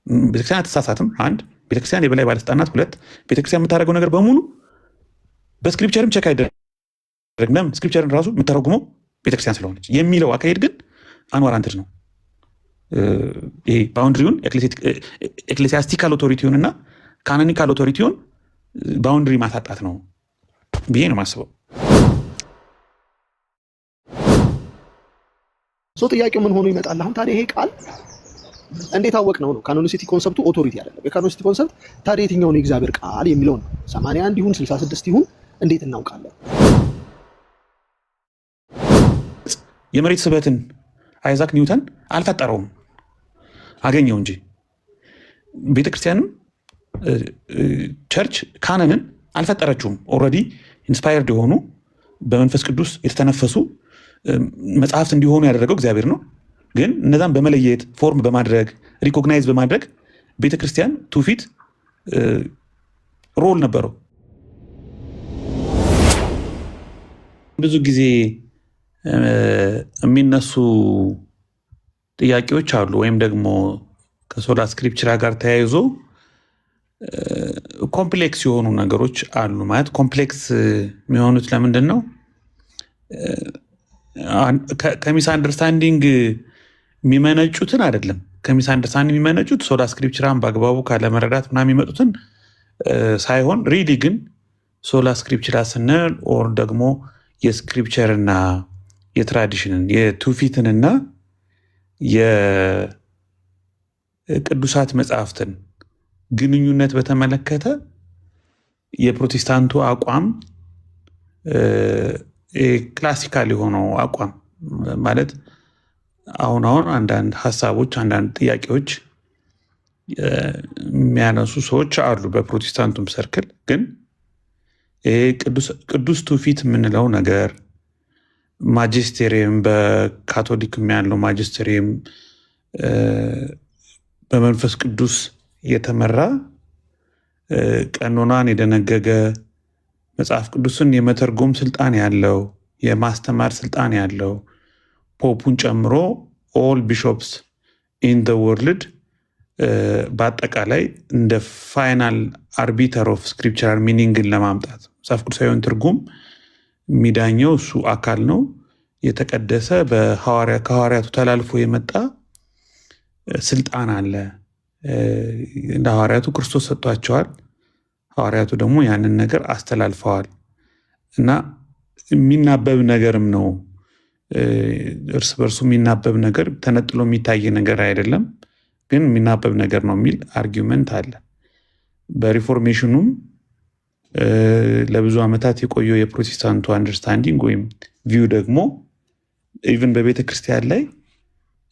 ቤተክርስቲያን አትሳሳትም። አንድ ቤተክርስቲያን የበላይ ባለስልጣናት፣ ሁለት ቤተክርስቲያን የምታደርገው ነገር በሙሉ በስክሪፕቸርም ቼክ አይደረግም። ስክሪፕቸርን ራሱ የምታረጉመው ቤተክርስቲያን ስለሆነች የሚለው አካሄድ ግን አንዋራንትድ ነው። ይሄ ባውንድሪውን ኤክሌሲያስቲካል ኦቶሪቲውን እና ካኖኒካል ኦቶሪቲውን ባውንድሪ ማሳጣት ነው ብዬ ነው የማስበው። ጥያቄው ምን ሆኖ ይመጣል? አሁን ታዲያ ይሄ ቃል እንዴት አወቅ ነው? ካኖኒሲቲ ኮንሰፕቱ ኦቶሪቲ አይደለም። የካኖኒሲቲ ኮንሰፕት ታዲያ የትኛውን የእግዚአብሔር ቃል የሚለው ነው። 81 ይሁን 66 ይሁን እንዴት እናውቃለን? የመሬት ስበትን አይዛክ ኒውተን አልፈጠረውም፣ አገኘው እንጂ። ቤተክርስቲያንም ቸርች ካነንን አልፈጠረችውም። ኦልሬዲ ኢንስፓየርድ የሆኑ በመንፈስ ቅዱስ የተተነፈሱ መጽሐፍት እንዲሆኑ ያደረገው እግዚአብሔር ነው። ግን እነዛም በመለየት ፎርም በማድረግ ሪኮግናይዝ በማድረግ ቤተክርስቲያን ትውፊት ሮል ነበረው። ብዙ ጊዜ የሚነሱ ጥያቄዎች አሉ፣ ወይም ደግሞ ከሶላ ስክሪፕቸራ ጋር ተያይዞ ኮምፕሌክስ የሆኑ ነገሮች አሉ። ማለት ኮምፕሌክስ የሚሆኑት ለምንድን ነው? ከሚስ አንደርስታንዲንግ የሚመነጩትን አይደለም። ከሚስ አንደርስታንዲንግ የሚመነጩት ሶላ ስክሪፕቸራን በአግባቡ ካለመረዳት ምናምን የሚመጡትን ሳይሆን ሪሊ ግን ሶላ ስክሪፕቸራ ስንል ኦር ደግሞ የስክሪፕቸርና የትራዲሽንን የትውፊትንና የቅዱሳት መጽሐፍትን ግንኙነት በተመለከተ የፕሮቴስታንቱ አቋም ክላሲካል የሆነው አቋም ማለት አሁን አንዳንድ ሀሳቦች፣ አንዳንድ ጥያቄዎች የሚያነሱ ሰዎች አሉ በፕሮቴስታንቱም ሰርክል። ግን ይሄ ቅዱስ ትውፊት የምንለው ነገር ማጅስቴሪየም፣ በካቶሊክም ያለው ማጅስቴሪየም በመንፈስ ቅዱስ የተመራ ቀኖናን የደነገገ መጽሐፍ ቅዱስን የመተርጎም ስልጣን ያለው የማስተማር ስልጣን ያለው ፖፑን ጨምሮ ኦል ቢሾፕስ ኢን ዘ ወርልድ በአጠቃላይ እንደ ፋይናል አርቢተር ኦፍ ስክሪፕቸራል ሚኒንግን ለማምጣት መጽሐፍ ቅዱሳዊውን ትርጉም የሚዳኘው እሱ አካል ነው። የተቀደሰ ከሐዋርያቱ ተላልፎ የመጣ ስልጣን አለ። እንደ ሐዋርያቱ ክርስቶስ ሰጥቷቸዋል። ሐዋርያቱ ደግሞ ያንን ነገር አስተላልፈዋል እና የሚናበብ ነገርም ነው። እርስ በርሱ የሚናበብ ነገር፣ ተነጥሎ የሚታይ ነገር አይደለም፣ ግን የሚናበብ ነገር ነው የሚል አርጊውመንት አለ። በሪፎርሜሽኑም ለብዙ ዓመታት የቆየው የፕሮቴስታንቱ አንደርስታንዲንግ ወይም ቪው ደግሞ ኢቭን በቤተ ክርስቲያን ላይ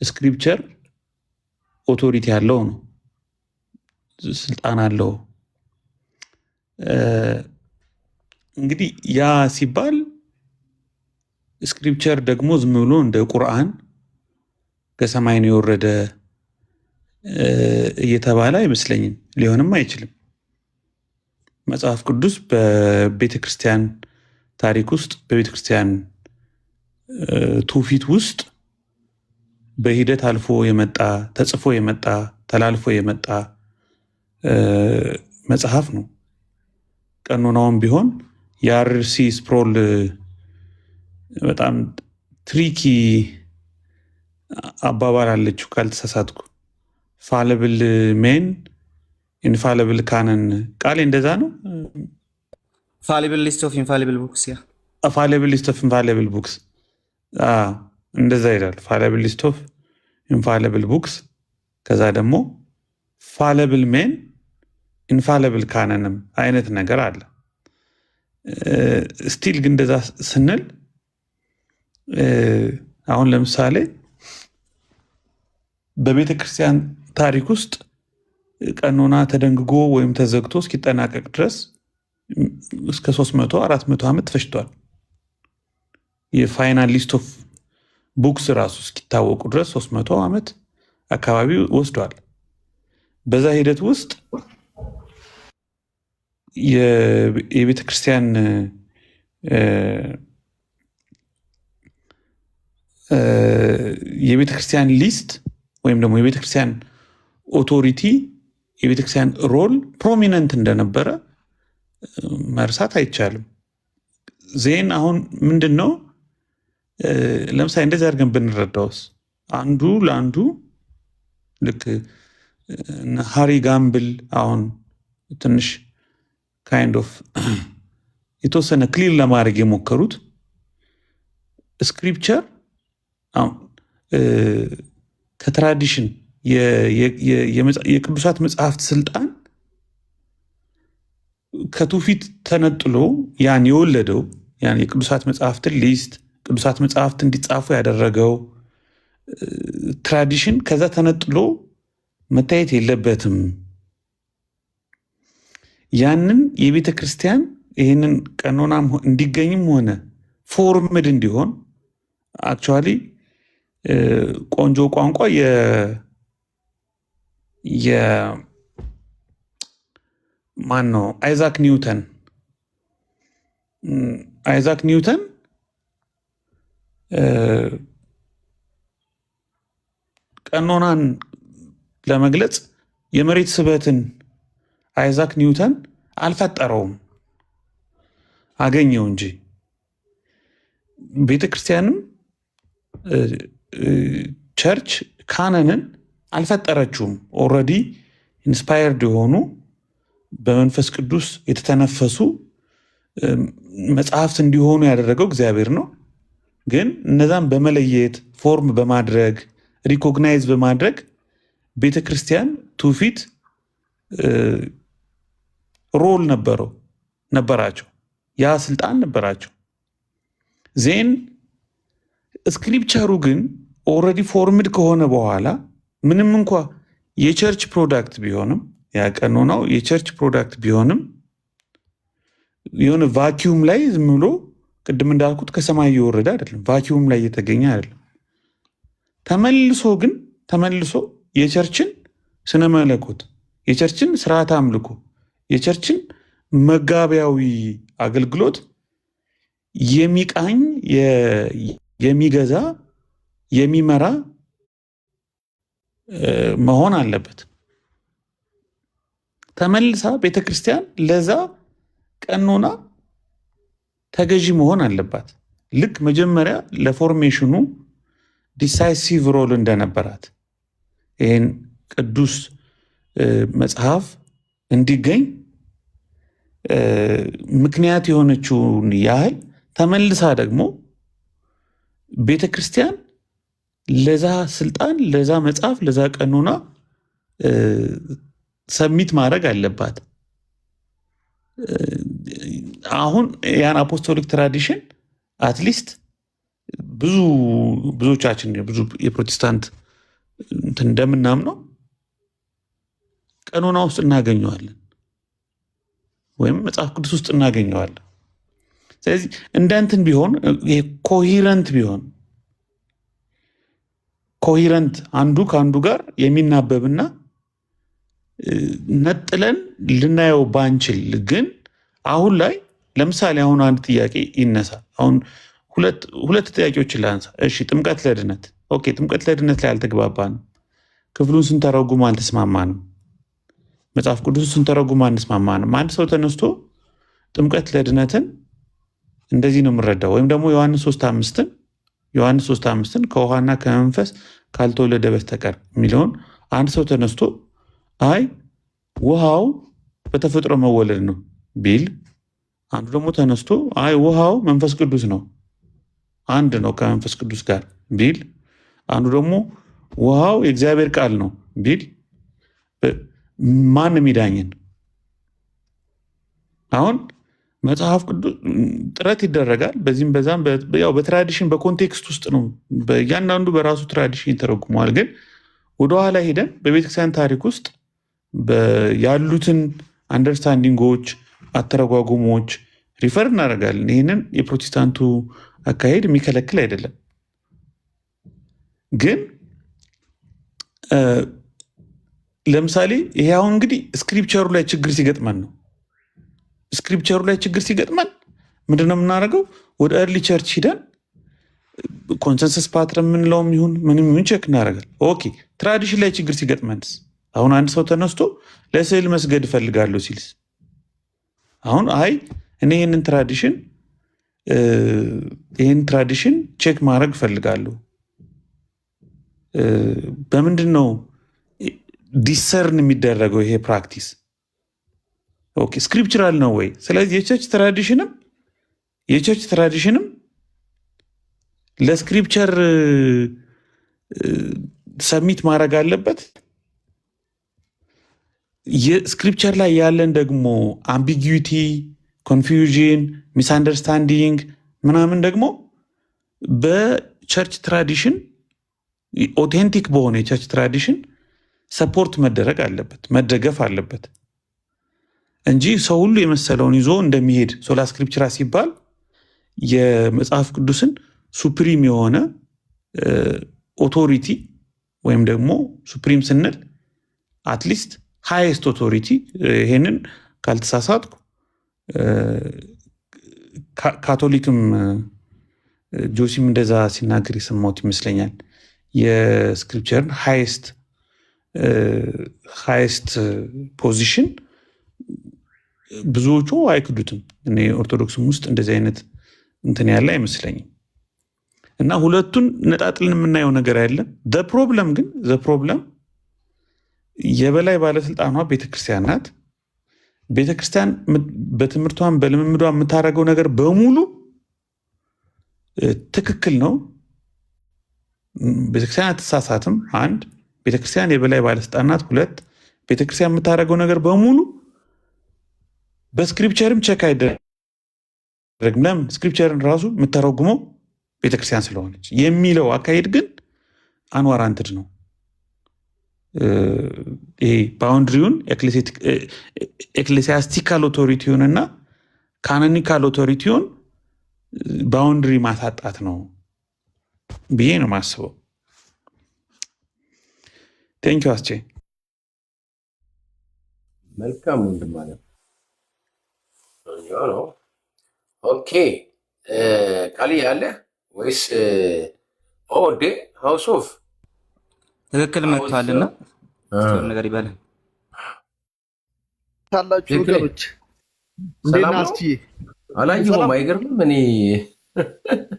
ስክሪፕቸር ኦቶሪቲ ያለው ነው፣ ስልጣን አለው። እንግዲህ ያ ሲባል ስክሪፕቸር ደግሞ ዝም ብሎ እንደ ቁርአን ከሰማይ ነው የወረደ እየተባለ አይመስለኝም፣ ሊሆንም አይችልም። መጽሐፍ ቅዱስ በቤተ ክርስቲያን ታሪክ ውስጥ በቤተ ክርስቲያን ትውፊት ውስጥ በሂደት አልፎ የመጣ ተጽፎ የመጣ ተላልፎ የመጣ መጽሐፍ ነው። ቀኖናውም ቢሆን የአርሲ ስፕሮል በጣም ትሪኪ አባባል አለችው ካልተሳሳትኩ፣ ፋለብል ሜን ኢንፋለብል ካነን። ቃሌ እንደዛ ነው። ፋሊብል ሊስት ኦፍ ኢንፋሊብል ቡክስ፣ ያ ፋለብል ሊስት ኦፍ ኢንፋሊብል ቡክስ እንደዛ ይላል። ፋለብል ሊስት ኦፍ ኢንፋሊብል ቡክስ፣ ከዛ ደግሞ ፋለብል ሜን ኢንፋሊብል ካነንም አይነት ነገር አለ። ስቲል ግን እንደዛ ስንል አሁን ለምሳሌ በቤተ ክርስቲያን ታሪክ ውስጥ ቀኖና ተደንግጎ ወይም ተዘግቶ እስኪጠናቀቅ ድረስ እስከ 300-400 ዓመት ፈጅቷል። የፋይናል ሊስት ኦፍ ቡክስ ራሱ እስኪታወቁ ድረስ 300 ዓመት አካባቢ ወስዷል። በዛ ሂደት ውስጥ የቤተ ክርስቲያን ሊስት ወይም ደግሞ የቤተ ክርስቲያን ኦቶሪቲ የቤተክርስቲያን ሮል ፕሮሚነንት እንደነበረ መርሳት አይቻልም። ዜን አሁን ምንድን ነው ለምሳሌ እንደዚህ አድርገን ብንረዳውስ አንዱ ለአንዱ ልክ ሃሪ ጋምብል አሁን ትንሽ ካይንድ ኦፍ የተወሰነ ክሊር ለማድረግ የሞከሩት ስክሪፕቸር ከትራዲሽን የቅዱሳት መጽሐፍት ስልጣን ከትውፊት ተነጥሎ ያን የወለደው ያን የቅዱሳት መጽሐፍትን ሊስት ቅዱሳት መጽሐፍት እንዲጻፉ ያደረገው ትራዲሽን ከዛ ተነጥሎ መታየት የለበትም። ያንን የቤተ ክርስቲያን ይህንን ቀኖናም እንዲገኝም ሆነ ፎርምድ እንዲሆን አክቹዋሊ ቆንጆ ቋንቋ ማን ነው? አይዛክ ኒውተን ቀኖናን ለመግለጽ የመሬት ስበትን አይዛክ ኒውተን አልፈጠረውም፣ አገኘው እንጂ። ቤተ ክርስቲያንም ቸርች ካነንን አልፈጠረችውም። ኦልሬዲ ኢንስፓየርድ የሆኑ በመንፈስ ቅዱስ የተተነፈሱ መጽሐፍት እንዲሆኑ ያደረገው እግዚአብሔር ነው። ግን እነዛም በመለየት ፎርም በማድረግ ሪኮግናይዝ በማድረግ ቤተ ክርስቲያን ትውፊት ሮል ነበራቸው፣ ያ ስልጣን ነበራቸው። ዜን ስክሪፕቸሩ ግን ኦልሬዲ ፎርምድ ከሆነ በኋላ ምንም እንኳ የቸርች ፕሮዳክት ቢሆንም ያቀኖናው የቸርች ፕሮዳክት ቢሆንም የሆነ ቫኪዩም ላይ ዝም ብሎ ቅድም እንዳልኩት ከሰማይ እየወረደ አይደለም፣ ቫኪዩም ላይ እየተገኘ አይደለም። ተመልሶ የቸርችን ስነ መለኮት፣ የቸርችን ስርዓት አምልኮ፣ የቸርችን መጋቢያዊ አገልግሎት የሚቃኝ የሚገዛ የሚመራ መሆን አለበት። ተመልሳ ቤተክርስቲያን ለዛ ቀኖና ተገዢ መሆን አለባት። ልክ መጀመሪያ ለፎርሜሽኑ ዲሳይሲቭ ሮል እንደነበራት ይህን ቅዱስ መጽሐፍ እንዲገኝ ምክንያት የሆነችውን ያህል ተመልሳ ደግሞ ቤተ ክርስቲያን ለዛ ስልጣን፣ ለዛ መጽሐፍ፣ ለዛ ቀኖና ሰሚት ማድረግ አለባት። አሁን ያን አፖስቶሊክ ትራዲሽን አትሊስት ብዙዎቻችን ብዙ የፕሮቴስታንት እንደምናምነው ቀኖና ውስጥ እናገኘዋለን ወይም መጽሐፍ ቅዱስ ውስጥ እናገኘዋለን። ስለዚህ እንደንትን ቢሆን ኮሂረንት አንዱ ከአንዱ ጋር የሚናበብና ነጥለን ልናየው ባንችል ግን አሁን ላይ ለምሳሌ አሁን አንድ ጥያቄ ይነሳ። አሁን ሁለት ጥያቄዎችን ላንሳ። እሺ ጥምቀት ለድነት ኦኬ፣ ጥምቀት ለድነት ላይ አልተግባባንም። ክፍሉን ስንተረጉም አልተስማማንም። መጽሐፍ ቅዱስን ስንተረጉም አንስማማንም። አንድ ሰው ተነስቶ ጥምቀት ለድነትን እንደዚህ ነው የምንረዳው ወይም ደግሞ ዮሐንስ 3:5 ከውሃና ከመንፈስ ካልተወለደ በስተቀር የሚለውን አንድ ሰው ተነስቶ አይ ውሃው በተፈጥሮ መወለድ ነው ቢል፣ አንዱ ደግሞ ተነስቶ አይ ውሃው መንፈስ ቅዱስ ነው አንድ ነው ከመንፈስ ቅዱስ ጋር ቢል፣ አንዱ ደግሞ ውሃው የእግዚአብሔር ቃል ነው ቢል ማን የሚዳኝን? አሁን መጽሐፍ ቅዱስ ጥረት ይደረጋል በዚህም በዛም፣ ያው በትራዲሽን በኮንቴክስት ውስጥ ነው፣ እያንዳንዱ በራሱ ትራዲሽን ይተረጉመዋል። ግን ወደኋላ ሄደን በቤተክርስቲያን ታሪክ ውስጥ ያሉትን አንደርስታንዲንጎች፣ አተረጓጉሞች ሪፈር እናደርጋለን። ይህንን የፕሮቴስታንቱ አካሄድ የሚከለክል አይደለም። ግን ለምሳሌ ይሄ አሁን እንግዲህ ስክሪፕቸሩ ላይ ችግር ሲገጥመን ነው። ስክሪፕቸሩ ላይ ችግር ሲገጥመን ምንድነው የምናደርገው? ወደ ኤርሊ ቸርች ሂደን ኮንሰንሰስ ፓትረን የምንለውም ይሁን ምንም ይሁን ቼክ እናደርጋል። ኦኬ ትራዲሽን ላይ ችግር ሲገጥመንስ አሁን አንድ ሰው ተነስቶ ለስዕል መስገድ እፈልጋለሁ ሲልስ አሁን አይ እኔ ይህን ትራዲሽን ቼክ ማድረግ እፈልጋለሁ በምንድን ነው ዲሰርን የሚደረገው ይሄ ፕራክቲስ? ኦኬ ስክሪፕቸራል ነው ወይ? ስለዚህ የቸርች ትራዲሽንም ለስክሪፕቸር ሰሚት ማድረግ አለበት። የስክሪፕቸር ላይ ያለን ደግሞ አምቢጊዩቲ፣ ኮንፊውዥን፣ ሚስአንደርስታንዲንግ ምናምን ደግሞ በቸርች ትራዲሽን ኦቴንቲክ በሆነ የቸርች ትራዲሽን ሰፖርት መደረግ አለበት፣ መደገፍ አለበት እንጂ ሰው ሁሉ የመሰለውን ይዞ እንደሚሄድ ሶላ ስክሪፕቸራ ሲባል የመጽሐፍ ቅዱስን ሱፕሪም የሆነ ኦቶሪቲ ወይም ደግሞ ሱፕሪም ስንል አትሊስት ሃይስት ኦቶሪቲ ይሄንን ካልተሳሳትኩ ካቶሊክም ጆሲም እንደዛ ሲናገር የሰማሁት ይመስለኛል። የስክሪፕቸርን ሃይስት ፖዚሽን ብዙዎቹ አይክዱትም። እኔ ኦርቶዶክስም ውስጥ እንደዚህ አይነት እንትን ያለ አይመስለኝም። እና ሁለቱን ነጣጥልን የምናየው ነገር አይደለም። ፕሮብለም የበላይ ባለስልጣኗ ቤተክርስቲያን ናት። ቤተክርስቲያን በትምህርቷን በልምምዷ የምታደርገው ነገር በሙሉ ትክክል ነው። ቤተክርስቲያን አትሳሳትም። አንድ ቤተክርስቲያን የበላይ ባለስልጣን ናት። ሁለት ቤተክርስቲያን የምታደርገው ነገር በሙሉ በስክሪፕቸርም ቼክ አይደረግም። ስክሪፕቸርን ራሱ የምተረጉመው ቤተክርስቲያን ስለሆነች የሚለው አካሄድ ግን አንዋራንትድ ነው። ይሄ ባውንድሪውን ኤክሌሲያስቲካል ኦቶሪቲውን እና ካኖኒካል ኦቶሪቲውን ባውንድሪ ማሳጣት ነው ብዬ ነው የማስበው። ቴንኪ አስቼ። መልካም ወንድም ማለት ነው። ኦኬ ቃል ያለ ወይስ ኦዴ ሃውስ ኦፍ ትክክል መጥቷልና ነገር ይባላል። ታላችሁ ወገኖች እንዴት ናችሁ? አላየሁም። አይገርምም? እኔ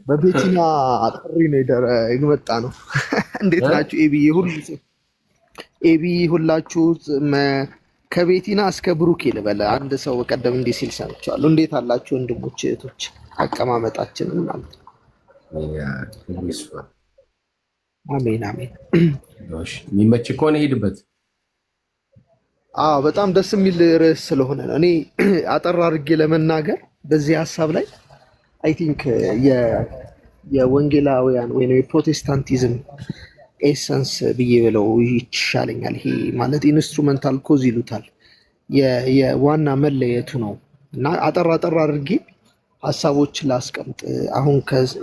በቤቲና አጥሪ ነው የመጣ ነው። እንዴት ናችሁ? ኤቢ ሁላችሁ ከቤቲና እስከ ብሩክ ልበለ አንድ ሰው በቀደም እንዲህ ሲል ሰምቻለሁ። እንዴት አላችሁ ወንድሞች እህቶች? አቀማመጣችንን ማለት ነው። አሜን አሜን። የሚመች ከሆነ ሄድበት። በጣም ደስ የሚል ርዕስ ስለሆነ ነው። እኔ አጠር አድርጌ ለመናገር በዚህ ሀሳብ ላይ አይ ቲንክ የወንጌላውያን ወይም የፕሮቴስታንቲዝም ኤሰንስ ብዬ ብለው ይሻለኛል። ይሄ ማለት ኢንስትሩመንታል ኮዝ ይሉታል። የዋና መለየቱ ነው እና አጠር አድርጌ ሀሳቦች ላስቀምጥ አሁን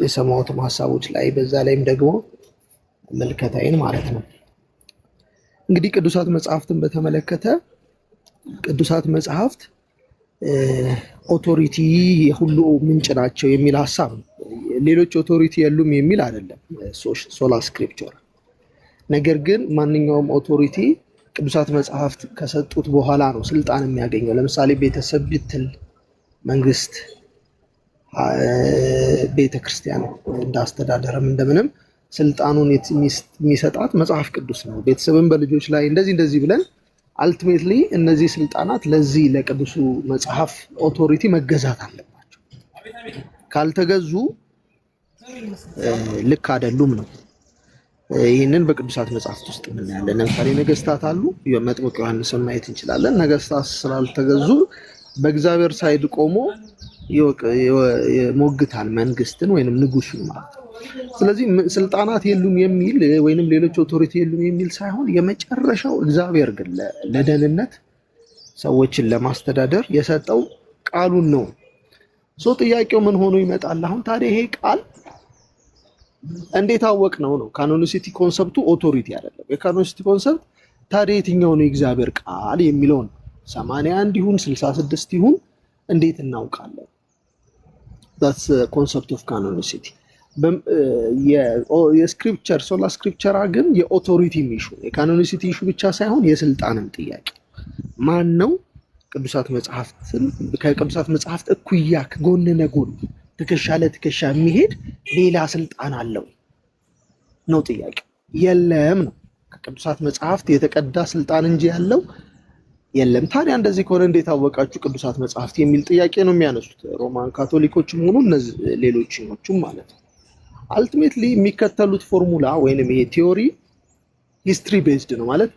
የሰማሁትም ሀሳቦች ላይ በዛ ላይም ደግሞ መልከታይን ማለት ነው። እንግዲህ ቅዱሳት መጽሐፍትን በተመለከተ ቅዱሳት መጽሐፍት ኦቶሪቲ የሁሉ ምንጭ ናቸው የሚል ሀሳብ ነው። ሌሎች ኦቶሪቲ የሉም የሚል አይደለም ሶላ ስክሪፕቸር። ነገር ግን ማንኛውም ኦቶሪቲ ቅዱሳት መጽሐፍት ከሰጡት በኋላ ነው ስልጣን የሚያገኘው። ለምሳሌ ቤተሰብ ብትል መንግስት፣ ቤተክርስቲያን እንዳስተዳደርም እንደምንም ስልጣኑን የሚሰጣት መጽሐፍ ቅዱስ ነው። ቤተሰብን በልጆች ላይ እንደዚህ ብለን አልቲሜትሊ እነዚህ ስልጣናት ለዚህ ለቅዱሱ መጽሐፍ ኦቶሪቲ መገዛት አለባቸው። ካልተገዙ ልክ አይደሉም ነው። ይህንን በቅዱሳት መጽሐፍት ውስጥ እናያለን። ለምሳሌ ነገስታት አሉ። መጥምቁ ዮሐንስን ማየት እንችላለን። ነገስታት ስላልተገዙ በእግዚአብሔር ሳይድ ቆሞ ይሞግታል መንግስትን ወይንም ንጉሱን ማለት ነው። ስለዚህ ስልጣናት የሉም የሚል ወይንም ሌሎች ኦቶሪቲ የሉም የሚል ሳይሆን የመጨረሻው እግዚአብሔር ግን ለደህንነት ሰዎችን ለማስተዳደር የሰጠው ቃሉን ነው። ጥያቄው ምን ሆኖ ይመጣል? አሁን ታዲያ ይሄ ቃል እንዴት አወቅ ነው? ካኖኒሲቲ ኮንሰፕቱ ኦቶሪቲ አይደለም። የካኖኒሲቲ ኮንሰፕት ታዲያ የትኛው ነው የእግዚአብሔር ቃል የሚለው ነው። 81 ይሁን 66 ይሁን እንዴት እናውቃለን? that's concept of canonicity። የስክሪፕቸር ሶላ ስክሪፕቸራ ግን የኦቶሪቲ ኢሹ የካኖኒሲቲ ኢሹ ብቻ ሳይሆን የስልጣንም ጥያቄ ማን ነው ቅዱሳት መጽሐፍትን ከቅዱሳት መጽሐፍት እኩያ ጎን ለጎን ትከሻ ለትከሻ የሚሄድ ሌላ ስልጣን አለው ነው ጥያቄ። የለም ነው ከቅዱሳት መጽሐፍት የተቀዳ ስልጣን እንጂ ያለው የለም። ታዲያ እንደዚህ ከሆነ እንዴት አወቃችሁ ቅዱሳት መጽሐፍት የሚል ጥያቄ ነው የሚያነሱት ሮማን ካቶሊኮችም ሆኑ እነዚህ ሌሎችኞቹም ማለት ነው። አልቲሜትሊ የሚከተሉት ፎርሙላ ወይንም ይሄ ቲዮሪ ሂስትሪ ቤዝድ ነው ማለት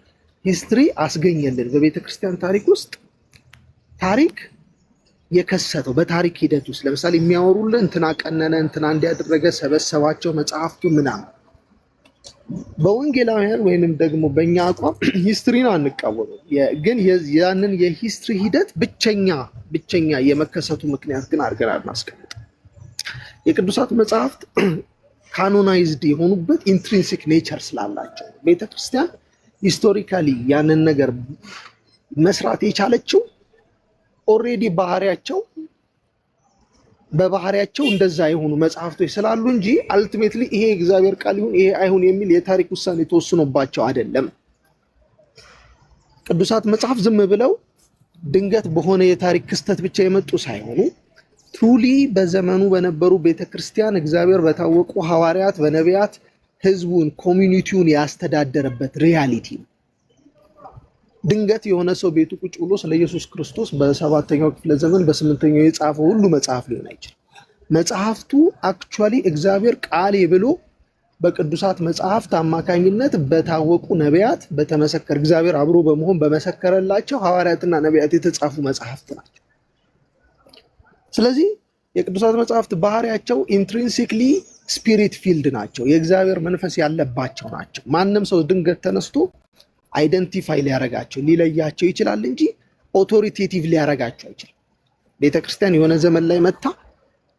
ሂስትሪ አስገኘልን በቤተ ክርስቲያን ታሪክ ውስጥ ታሪክ የከሰተው በታሪክ ሂደት ውስጥ ለምሳሌ የሚያወሩልን እንትና ቀነነ እንትና እንዲያደረገ ሰበሰባቸው መጽሐፍቱ ምናምን። በወንጌላውያን ወይንም ደግሞ በእኛ አቋም ሂስትሪን አንቃወምም፣ ግን ያንን የሂስትሪ ሂደት ብቸኛ የመከሰቱ ምክንያት ግን አድርገን አናስቀምጥ። የቅዱሳት መጽሐፍት ካኖናይዝድ የሆኑበት ኢንትሪንሲክ ኔቸር ስላላቸው ቤተክርስቲያን ሂስቶሪካሊ ያንን ነገር መስራት የቻለችው ኦልሬዲ በባህሪያቸው እንደዛ የሆኑ መጽሐፍቶች ስላሉ እንጂ አልቲሜትሊ ይሄ እግዚአብሔር ቃል ይሁን ይሄ አይሁን የሚል የታሪክ ውሳኔ ተወስኖባቸው አይደለም። ቅዱሳት መጽሐፍ ዝም ብለው ድንገት በሆነ የታሪክ ክስተት ብቻ የመጡ ሳይሆኑ ትሩሊ በዘመኑ በነበሩ ቤተክርስቲያን እግዚአብሔር በታወቁ ሐዋርያት በነቢያት ህዝቡን ኮሚኒቲውን ያስተዳደረበት ሪያሊቲ ነው። ድንገት የሆነ ሰው ቤቱ ቁጭ ብሎ ስለ ኢየሱስ ክርስቶስ በ7ኛው ክፍለ ዘመን በ8ኛው የጻፈው ሁሉ መጽሐፍ ሊሆን አይችልም። መጽሐፍቱ አክቹዋሊ እግዚአብሔር ቃሌ ብሎ በቅዱሳት መጽሐፍት አማካኝነት በታወቁ ነቢያት በተመሰከረ እግዚአብሔር አብሮ በመሆን በመሰከረላቸው ሐዋርያትና ነቢያት የተጻፉ መጽሐፍት ናቸው። ስለዚህ የቅዱሳት መጽሐፍት ባህሪያቸው ኢንትሪንሲክሊ ስፒሪት ፊልድ ናቸው፣ የእግዚአብሔር መንፈስ ያለባቸው ናቸው። ማንም ሰው ድንገት ተነስቶ አይደንቲፋይ ሊያረጋቸው ሊለያቸው ይችላል እንጂ ኦቶሪቴቲቭ ሊያረጋቸው አይችልም። ቤተክርስቲያን የሆነ ዘመን ላይ መታ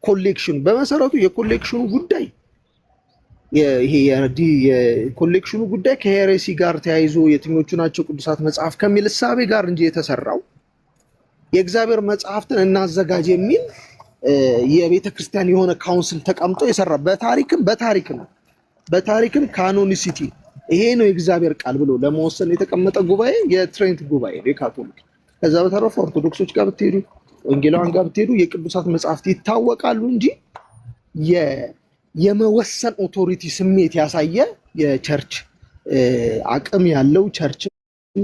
ኮሌክሽኑ በመሰረቱ የኮሌክሽኑ ጉዳይ የኮሌክሽኑ ጉዳይ ከሄሬሲ ጋር ተያይዞ የትኞቹ ናቸው ቅዱሳት መጽሐፍ ከሚል እሳቤ ጋር እንጂ የተሰራው የእግዚአብሔር መጽሐፍትን እናዘጋጅ የሚል የቤተክርስቲያን የሆነ ካውንስል ተቀምጦ የሰራ በታሪክም ካኖኒሲቲ ይሄ ነው የእግዚአብሔር ቃል ብሎ ለመወሰን የተቀመጠ ጉባኤ የትሬንት ጉባኤ ነው የካቶሊክ። ከዛ በተረፈ ኦርቶዶክሶች ጋር ብትሄዱ ወንጌላውያን ጋር ብትሄዱ የቅዱሳት መጽሐፍት ይታወቃሉ እንጂ የመወሰን ኦቶሪቲ ስሜት ያሳየ የቸርች አቅም ያለው ቸርችም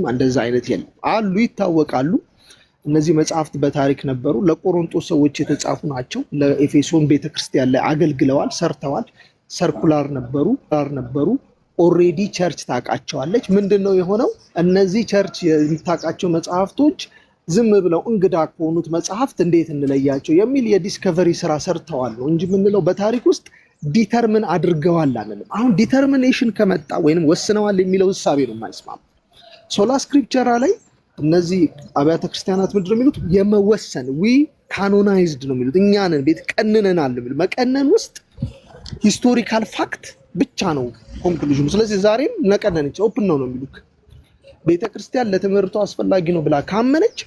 እንደዛ አይነት የለም። አሉ ይታወቃሉ። እነዚህ መጽሐፍት በታሪክ ነበሩ። ለቆሮንቶስ ሰዎች የተጻፉ ናቸው። ለኤፌሶን ቤተክርስቲያን ላይ አገልግለዋል፣ ሰርተዋል። ሰርኩላር ነበሩ። ኦሬዲ ቸርች ታውቃቸዋለች። ምንድነው የሆነው? እነዚህ ቸርች የምታውቃቸው መጽሐፍቶች ዝም ብለው እንግዳ ከሆኑት መጽሐፍት እንዴት እንለያቸው የሚል የዲስከቨሪ ስራ ሰርተዋል ነው እንጂ የምንለው በታሪክ ውስጥ ዲተርምን አድርገዋል አንልም። አሁን ዲተርሚኔሽን ከመጣ ወይንም ወስነዋል የሚለው ሐሳቤ ነው የማይስማማ። ሶላ ስክሪፕቸራ ላይ እነዚህ አብያተ ክርስቲያናት ምንድነው የሚሉት? የመወሰን ካኖናይዝድ ነው የሚሉት። እኛንን ቤት ቀንነናል ነው። መቀነን ውስጥ ሂስቶሪካል ፋክት ብቻ ነው ኮንክሉዥኑ። ስለዚህ ዛሬም ነቀነነች ኦፕን ነው የሚሉት። ቤተክርስቲያን ለትምህርቱ አስፈላጊ ነው ብላ ካመነች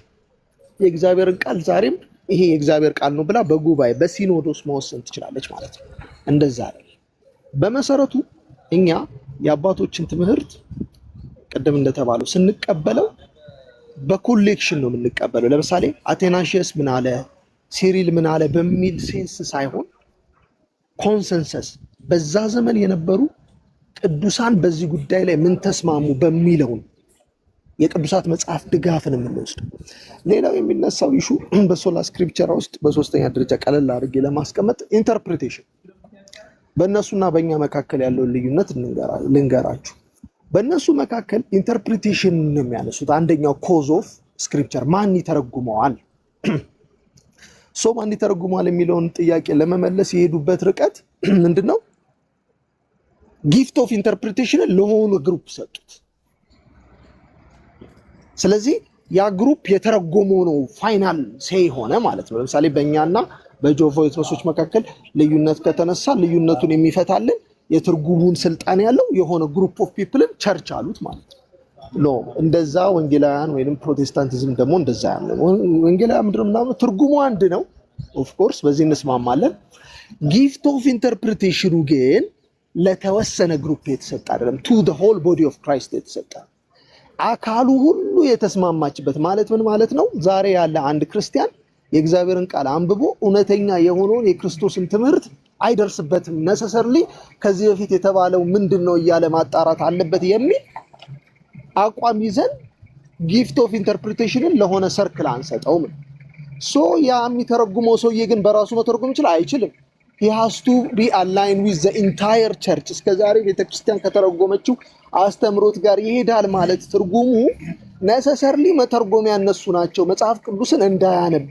የእግዚአብሔርን ቃል ዛሬም ይሄ የእግዚአብሔር ቃል ነው ብላ በጉባኤ በሲኖዶስ መወሰን ትችላለች ማለት ነው። እንደዛ አይደል። በመሰረቱ እኛ የአባቶችን ትምህርት ቀደም እንደተባለው ስንቀበለው በኮሌክሽን ነው የምንቀበለው። ለምሳሌ አቴናሺየስ ምን አለ፣ ሲሪል ምን አለ በሚል ሴንስ ሳይሆን ኮንሰንሰስ በዛ ዘመን የነበሩ ቅዱሳን በዚህ ጉዳይ ላይ ምን ተስማሙ በሚለው የቅዱሳት መጽሐፍ ድጋፍን የምንወስደው። ሌላው የሚነሳው ኢሹ በሶላ ስክሪፕቸራ ውስጥ በሶስተኛ ደረጃ ቀለል አድርጌ ለማስቀመጥ ኢንተርፕሪቴሽን፣ በእነሱና በእኛ መካከል ያለውን ልዩነት ልንገራችሁ። በእነሱ መካከል ኢንተርፕሪቴሽን ነው የሚያነሱት። አንደኛው ኮዝ ኦፍ ስክሪፕቸር ማን ይተረጉመዋል፣ ማን ይተረጉመዋል የሚለውን ጥያቄ ለመመለስ የሄዱበት ርቀት ምንድነው? ጊፍት ኦፍ ኢንተርፕሪቴሽንን ለሆኑ ግሩፕ ሰጡት። ስለዚህ ያ ግሩፕ የተረጎመው ነው ፋይናል ሴይ ሆነ ማለት ነው። ለምሳሌ በእኛና በጆቫ ዊትነሶች መካከል ልዩነት ከተነሳ ልዩነቱን የሚፈታልን የትርጉሙን ስልጣን ያለው የሆነ ግሩፕ ኦፍ ፒፕልን ቸርች አሉት ማለት ነው። እንደዛ ወንጌላውያን ወይንም ፕሮቴስታንቲዝም ደግሞ እንደዛ ያለ ወንጌላውያን ምንድነው ምናምን ትርጉሙ አንድ ነው። ኦፍ ኮርስ በዚህ እንስማማለን። ጊፍት ኦፍ ኢንተርፕሪቴሽኑ ግን ለተወሰነ ግሩፕ የተሰጠ አይደለም። ቱ ዘ ሆል ቦዲ ኦፍ ክራይስት የተሰጠ አካሉ ሁሉ የተስማማችበት ማለት ምን ማለት ነው? ዛሬ ያለ አንድ ክርስቲያን የእግዚአብሔርን ቃል አንብቦ እውነተኛ የሆነውን የክርስቶስን ትምህርት አይደርስበትም። ነሰሰርሊ ከዚህ በፊት የተባለው ምንድነው እያለ ማጣራት አለበት የሚል አቋም ይዘን ጊፍት ኦፍ ኢንተርፕሪቴሽንን ለሆነ ሰርክል አንሰጠውም። ሶ ያ የሚተረጉመው ሰውዬ ግን በራሱ መተርጎም ይችላል አይችልም? he has to be aligned with the entire church። እስከዛሬ ቤተክርስቲያን ከተረጎመችው አስተምሮት ጋር ይሄዳል ማለት ትርጉሙ ነሰሰርሊ መተርጎሚያ እነሱ ናቸው። መጽሐፍ ቅዱስን እንዳያነብ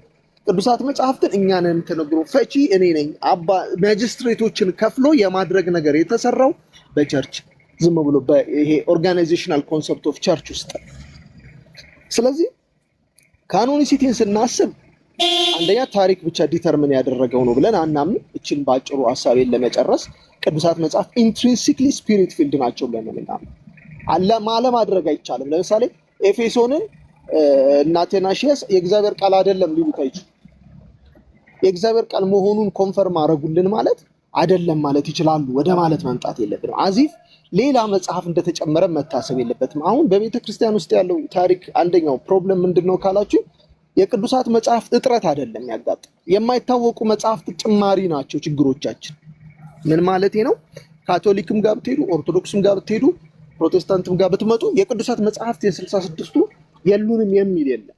ቅዱሳት መጽሐፍትን እኛ ነን ተነግሮ ፈቺ እኔ ነኝ አባ ማጅስትሬቶችን ከፍሎ የማድረግ ነገር የተሰራው በቸርች ዝም ብሎ በይሄ ኦርጋናይዜሽናል ኮንሰፕት ኦፍ ቸርች ውስጥ። ስለዚህ ካኖኒሲቲን ስናስብ አንደኛ ታሪክ ብቻ ዲተርሚን ያደረገው ነው ብለን አናምን። እችን ባጭሩ ሐሳቤን ለመጨረስ ቅዱሳት መጽሐፍ ኢንትሪንሲክሊ ስፒሪት ፊልድ ናቸው ብለን እናምን። አለማድረግ አይቻልም። ለምሳሌ ኤፌሶንን እና አቴናሺየስ የእግዚአብሔር ቃል አይደለም ሊሉት አይችሉም። የእግዚአብሔር ቃል መሆኑን ኮንፈርም አረጉልን ማለት አይደለም ማለት ይችላሉ። ወደ ማለት መምጣት የለብንም። አዚፍ ሌላ መጽሐፍ እንደተጨመረ መታሰብ የለበትም። አሁን በቤተ ክርስቲያን ውስጥ ያለው ታሪክ አንደኛው ፕሮብለም ምንድነው ካላችሁ የቅዱሳት መጽሐፍት እጥረት አይደለም ያጋጠመው፣ የማይታወቁ መጽሐፍት ጭማሪ ናቸው ችግሮቻችን። ምን ማለት ነው? ካቶሊክም ጋር ብትሄዱ፣ ኦርቶዶክስም ጋር ብትሄዱ፣ ፕሮቴስታንትም ጋር ብትመጡ የቅዱሳት መጽሐፍት የ66ቱ የሉንም የሚል የለም።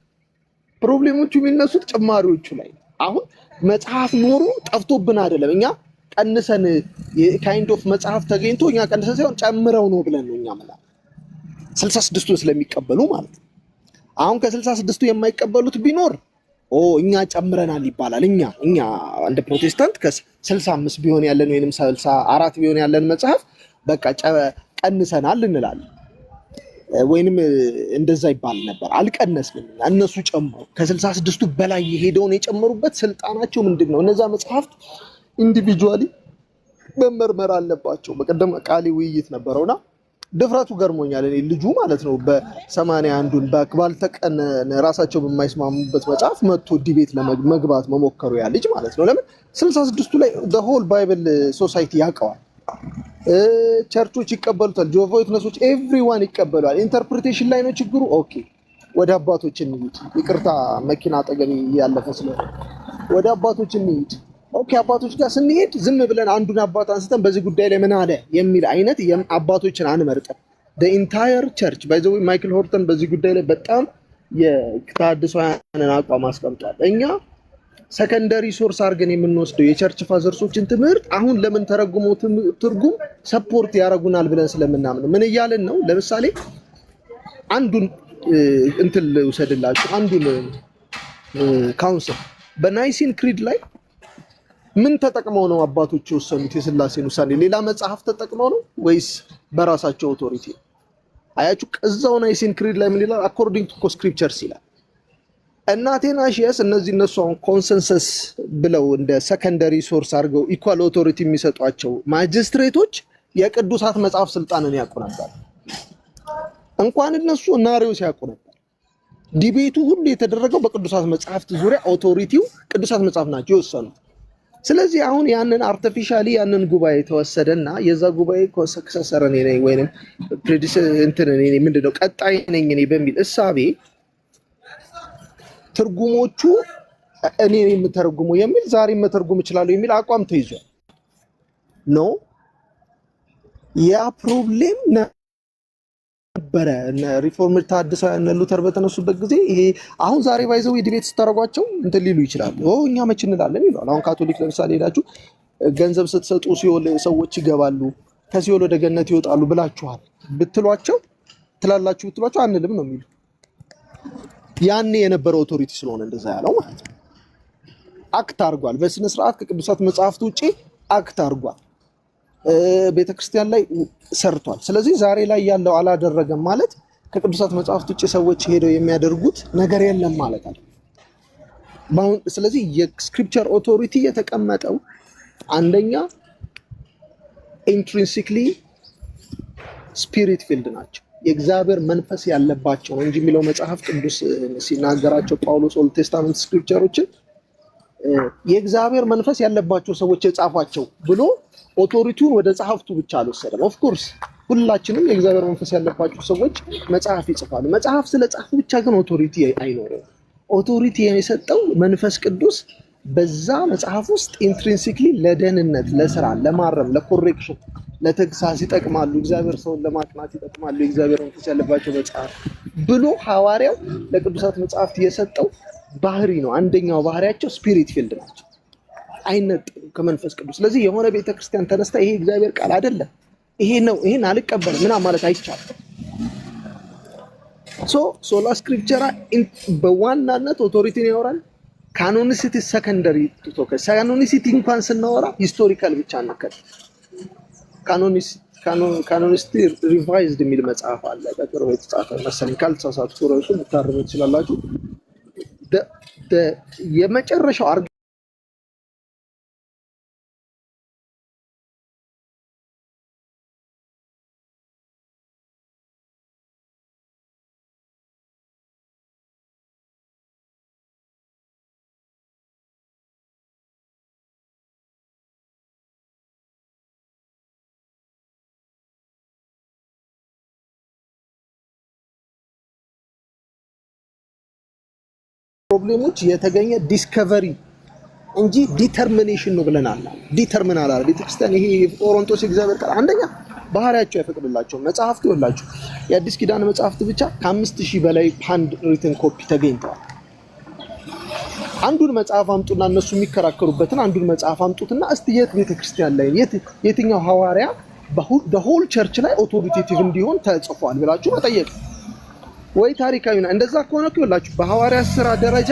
ፕሮብሌሞቹ የሚነሱት ጭማሪዎቹ ላይ። አሁን መጽሐፍ ኖሮ ጠፍቶብን አይደለም፣ እኛ ቀንሰን ካይንድ ኦፍ መጽሐፍ ተገኝቶ እኛ ቀንሰን ሳይሆን ጨምረው ነው ብለን ነው እኛ ማለት 66ቱን ስለሚቀበሉ ማለት ነው። አሁን ከ66ቱ የማይቀበሉት ቢኖር እኛ ጨምረናል ይባላል። እኛ እንደ ፕሮቴስታንት ከ65 ቢሆን ያለን ወይንም 64 ቢሆን ያለን መጽሐፍ በቃ ቀንሰናል እንላለን፣ ወይንም እንደዛ ይባል ነበር። አልቀነስንም፣ እነሱ ጨምሩ። ከ66ቱ በላይ የሄደውን የጨመሩበት ስልጣናቸው ምንድነው? እነዛ መጽሐፍት ኢንዲቪጁዋሊ መመርመር አለባቸው። በቀደም ቃሊ ውይይት ነበረውና ድፍረቱ ገርሞኛል። እኔ ልጁ ማለት ነው በ81ን ባልተቀነ ራሳቸው በማይስማሙበት መጽሐፍ መጥቶ ዲቤት ለመግባት መሞከሩ ያ ልጅ ማለት ነው። ለምን 66ቱ ላይ the whole bible society ያውቀዋል። ቸርቾች ይቀበሉታል፣ ጆቫ ዊትነሶች ኤቭሪዋን ይቀበላል። ኢንተርፕሪቴሽን ላይ ነው ችግሩ። ኦኬ ወደ አባቶች እንሂድ። ይቅርታ መኪና አጠገብ ያለፈ ስለሆነ ወደ አባቶች እንሂድ። ኦኬ አባቶች ጋር ስንሄድ ዝም ብለን አንዱን አባት አንስተን በዚህ ጉዳይ ላይ ምን አለ የሚል አይነት አባቶችን አንመርጥም። the entire church by the way ማይክል ሆርተን በዚህ ጉዳይ ላይ በጣም የተሐድሶያንን አቋም አስቀምጧል። እኛ ሰከንደሪ ሶርስ አድርገን የምንወስደው የቸርች ፋዘርሶችን ትምህርት አሁን ለምን ተረጉሞ ትርጉም ሰፖርት ያደርጉናል ብለን ስለምናምን ምን እያልን ነው? ለምሳሌ አንዱን እንትን ልውሰድላችሁ። አንዱን ካውንስል በናይሲን ክሪድ ላይ ምን ተጠቅመው ነው አባቶች የወሰኑት የሥላሴን ውሳኔ? ሌላ መጽሐፍ ተጠቅመው ነው ወይስ በራሳቸው ኦቶሪቲ? አያችሁ እዛው ናይሲን ክሪድ ላይ ምን ይላል? አኮርዲንግ ቱ ስክሪፕቸርስ ይላል። እና አቴናሺየስ እነሱ አሁን ኮንሰንሰስ ብለው እንደ ሰከንደሪ ሶርስ አድርገው ኢኳል ኦቶሪቲ የሚሰጧቸው ማጅስትሬቶች የቅዱሳት መጽሐፍ ስልጣንን ያውቁ ነበር። እንኳን እነሱ ናሪዎስ ያውቁ ነበር። ዲቤቱ ሁሉ የተደረገው በቅዱሳት መጽሐፍት ዙሪያ፣ ኦቶሪቲው ቅዱሳት መጽሐፍ ናቸው የወሰኑት። ስለዚህ አሁን ያንን አርቲፊሻሊ ያንን ጉባኤ ተወሰደና የዛ ጉባኤ ሰክሰሰር ነኝ ወይንም ምንድነው ቀጣይ ነኝ እኔ በሚል እሳቤ ትርጉሞቹ እኔ የምተረጉመው የሚል ዛሬ መተርጉም እችላለሁ የሚል አቋም ተይዟል። ኖ ያ ፕሮብሌም ነበረ። ሪፎርምድ ተሐድሳውያን ሉተር በተነሱበት ጊዜ ይሄ አሁን ዛሬ ባይዘው ዲቤት ስታረጓቸው እንትን ሊሉ ይችላሉ። እኛ መች እንላለን ይላል። አሁን ካቶሊክ ለምሳሌ ሄዳችሁ ገንዘብ ስትሰጡ ሲኦል ሰዎች ይገባሉ ከሲኦል ወደ ገነት ይወጣሉ ብላችኋል ብትሏቸው ትላላችሁ ብትሏቸው አንልም ነው የሚሉ። ያኔ የነበረው ኦቶሪቲ ስለሆነ እንደዛ ያለው ማለት ነው። አክት አድርጓል። በስነ ስርዓት ከቅዱሳት መጽሐፍት ውጪ አክት አድርጓል። ቤተክርስቲያን ላይ ሰርቷል። ስለዚህ ዛሬ ላይ ያለው አላደረገም ማለት ከቅዱሳት መጽሐፍት ውጪ ሰዎች ሄደው የሚያደርጉት ነገር የለም ማለት አለ። ስለዚህ የስክሪፕቸር ኦቶሪቲ የተቀመጠው አንደኛ ኢንትሪንሲክሊ ስፒሪት ፊልድ ናቸው፣ የእግዚአብሔር መንፈስ ያለባቸው ነው እንጂ የሚለው መጽሐፍ ቅዱስ ሲናገራቸው ጳውሎስ ኦልድ ቴስታመንት ስክሪፕቸሮችን የእግዚአብሔር መንፈስ ያለባቸው ሰዎች የጻፏቸው ብሎ ኦቶሪቲውን ወደ ጸሐፍቱ ብቻ አልወሰደም። ኦፍ ኮርስ ሁላችንም የእግዚአብሔር መንፈስ ያለባቸው ሰዎች መጽሐፍ ይጽፋሉ። መጽሐፍ ስለ ጻፉ ብቻ ግን ኦቶሪቲ አይኖርም። ኦቶሪቲ የሰጠው መንፈስ ቅዱስ በዛ መጽሐፍ ውስጥ ኢንትሪንሲክሊ ለደህንነት፣ ለስራ፣ ለማረም፣ ለኮሬክሽን፣ ለተግሳጽ ይጠቅማሉ፣ እግዚአብሔር ሰውን ለማቅናት ይጠቅማሉ የእግዚአብሔር መንፈስ ያለባቸው መጽሐፍ ብሎ ሐዋርያው ለቅዱሳት መጽሐፍት የሰጠው ባህሪ ነው። አንደኛው ባህሪያቸው ስፒሪት ፊልድ ናቸው፣ አይነጥሉም ከመንፈስ ቅዱስ። ስለዚህ የሆነ ቤተክርስቲያን ተነስታ ይሄ እግዚአብሔር ቃል አይደለም ይሄ ነው ይሄን አልቀበልም ምናምን ማለት አይቻልም። ሶላ ስክሪፕቸራ በዋናነት ኦቶሪቲን ያወራል። ካኖኒሲቲ ሰከንደሪ ቶከ ካኖኒሲቲ እንኳን ስናወራ ሂስቶሪካል ብቻ እናከል። ካኖኒሲቲ ሪቫይዝድ የሚል መጽሐፍ አለ በቅርቡ የተጻፈ መሰለኝ ካልተሳሳትኩ፣ ራሱ ልታርሙ ትችላላችሁ። የመጨረሻው ፕሮብሌሞች የተገኘ ዲስከቨሪ እንጂ ዲተርሚኔሽን ነው ብለናል። ዲተርሚን አላለ ቤተክርስቲያን። ይሄ ኦሮንቶስ እግዚአብሔር ቃል አንደኛ ባህሪያቸው አይፈቅድላቸውም። መጽሐፍት ይወላችሁ የአዲስ ኪዳን መጽሐፍት ብቻ ከ5000 በላይ ሃንድ ሪትን ኮፒ ተገኝተዋል። አንዱን መጽሐፍ አምጡና እነሱ የሚከራከሩበትን አንዱን መጽሐፍ አምጡትና እስቲ የት ቤተክርስቲያን ላይ የትኛው ሐዋርያ በሆል ቸርች ላይ ኦቶሪቴቲቭ እንዲሆን ተጽፏል ብላችሁ መጠየቅ ወይ ታሪካዊ ነው። እንደዛ ከሆነ ይኸውላችሁ በሐዋርያት ሥራ ደረጃ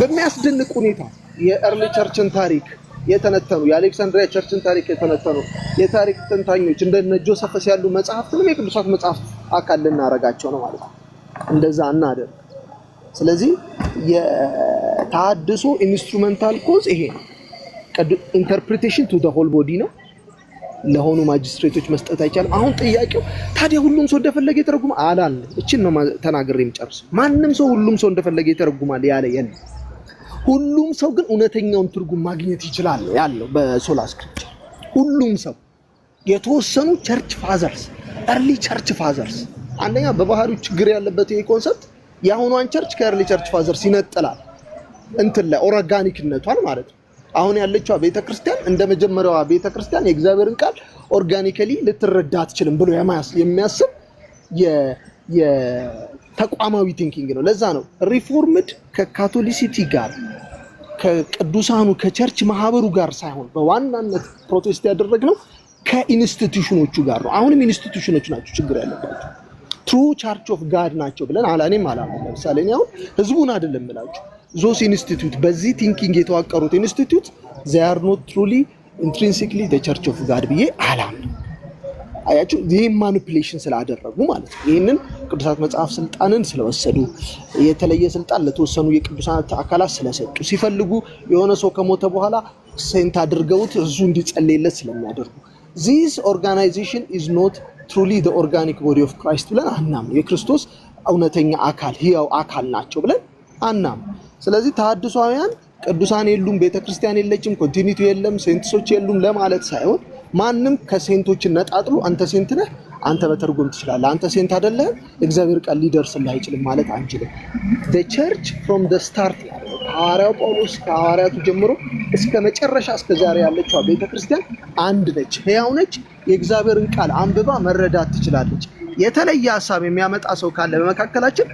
በሚያስደንቅ ሁኔታ የኤርሊ ቸርችን ታሪክ የተነተኑ የአሌክሳንድሪያ ቸርችን ታሪክ የተነተኑ የታሪክ ተንታኞች እንደነ ጆሴፈስ ያሉ መጽሐፍትንም የቅዱሳት መጽሐፍት አካል ልናረጋቸው ነው ማለት ነው። እንደዛ እናደርግ። ስለዚህ የተሐድሶ ኢንስትሩሜንታል ኮዝ ይሄ ነው። ኢንተርፕሪቴሽን ቱ ዘ ሆል ቦዲ ነው። ለሆኑ ማጅስትሬቶች መስጠት አይቻልም። አሁን ጥያቄው ታዲያ ሁሉም ሰው እንደፈለገ ይተረጉማል አላል። እቺን ነው ተናግሬ የምጨርሰው። ማንም ሰው ሁሉም ሰው እንደፈለገ ይተረጉማል ያለ የለም። ሁሉም ሰው ግን እውነተኛውን ትርጉም ማግኘት ይችላል ያለው በሶላ ስክሪፕቸር። ሁሉም ሰው የተወሰኑ ቸርች ፋዘርስ ኤርሊ ቸርች ፋዘርስ አንደኛ በባህሪው ችግር ያለበት ይሄ ኮንሰፕት የአሁኗን ቸርች ከኤርሊ ቸርች ፋዘርስ ይነጥላል። እንትን ላይ ኦርጋኒክነቷን ማለት ነው። አሁን ያለችው ቤተክርስቲያን እንደ መጀመሪያዋ ቤተክርስቲያን የእግዚአብሔርን ቃል ኦርጋኒካሊ ልትረዳ አትችልም ብሎ የሚያስብ የተቋማዊ ቲንኪንግ ነው። ለዛ ነው ሪፎርምድ ከካቶሊሲቲ ጋር ከቅዱሳኑ ከቸርች ማህበሩ ጋር ሳይሆን በዋናነት ፕሮቴስት ያደረግነው ከኢንስቲትዩሽኖቹ ጋር ነው። አሁንም ኢንስቲትዩሽኖች ናቸው ችግር ያለባቸው። ትሩ ቻርች ኦፍ ጋድ ናቸው ብለን አላኔም አላለም። ለምሳሌ አሁን ህዝቡን አይደለም እላችሁ ዞስ ኢንስቲትዩት በዚህ ቲንኪንግ የተዋቀሩት ኢንስቲትዩት they are not truly intrinsically the church of God ብዬ አላምንም። አያችሁ ይሄን ማኒፑሌሽን ስላደረጉ ማለት ነው። ይሄንን ቅዱሳት መጽሐፍ ስልጣንን ስለወሰዱ የተለየ ስልጣን ለተወሰኑ የቅዱሳት አካላት ስለሰጡ ሲፈልጉ የሆነ ሰው ከሞተ በኋላ ሴንት አድርገውት እዙ እንዲጸልይለት ስለሚያደርጉ this organization is not truly the organic body of Christ ብለን አናምንም። የክርስቶስ እውነተኛ አካል ህያው አካል ናቸው ብለን አናምንም። ስለዚህ ተሐድሷውያን ቅዱሳን የሉም፣ ቤተክርስቲያን የለችም፣ ኮንቲኒቲ የለም፣ ሴንቶች የሉም ለማለት ሳይሆን ማንም ከሴንቶች ነጣጥሎ አንተ ሴንት ነህ፣ አንተ በተርጎም ትችላለህ፣ አንተ ሴንት አይደለህም፣ እግዚአብሔር ቃል ሊደርስልህ አይችልም ማለት አንችልም። the church from the start ሐዋርያው ጳውሎስ ከሐዋርያቱ ጀምሮ እስከ መጨረሻ እስከ ዛሬ ያለችው ቤተክርስቲያን አንድ ነች፣ ሕያው ነች። የእግዚአብሔርን ቃል አንብባ መረዳት ትችላለች። የተለየ ሐሳብ የሚያመጣ ሰው ካለ በመካከላችን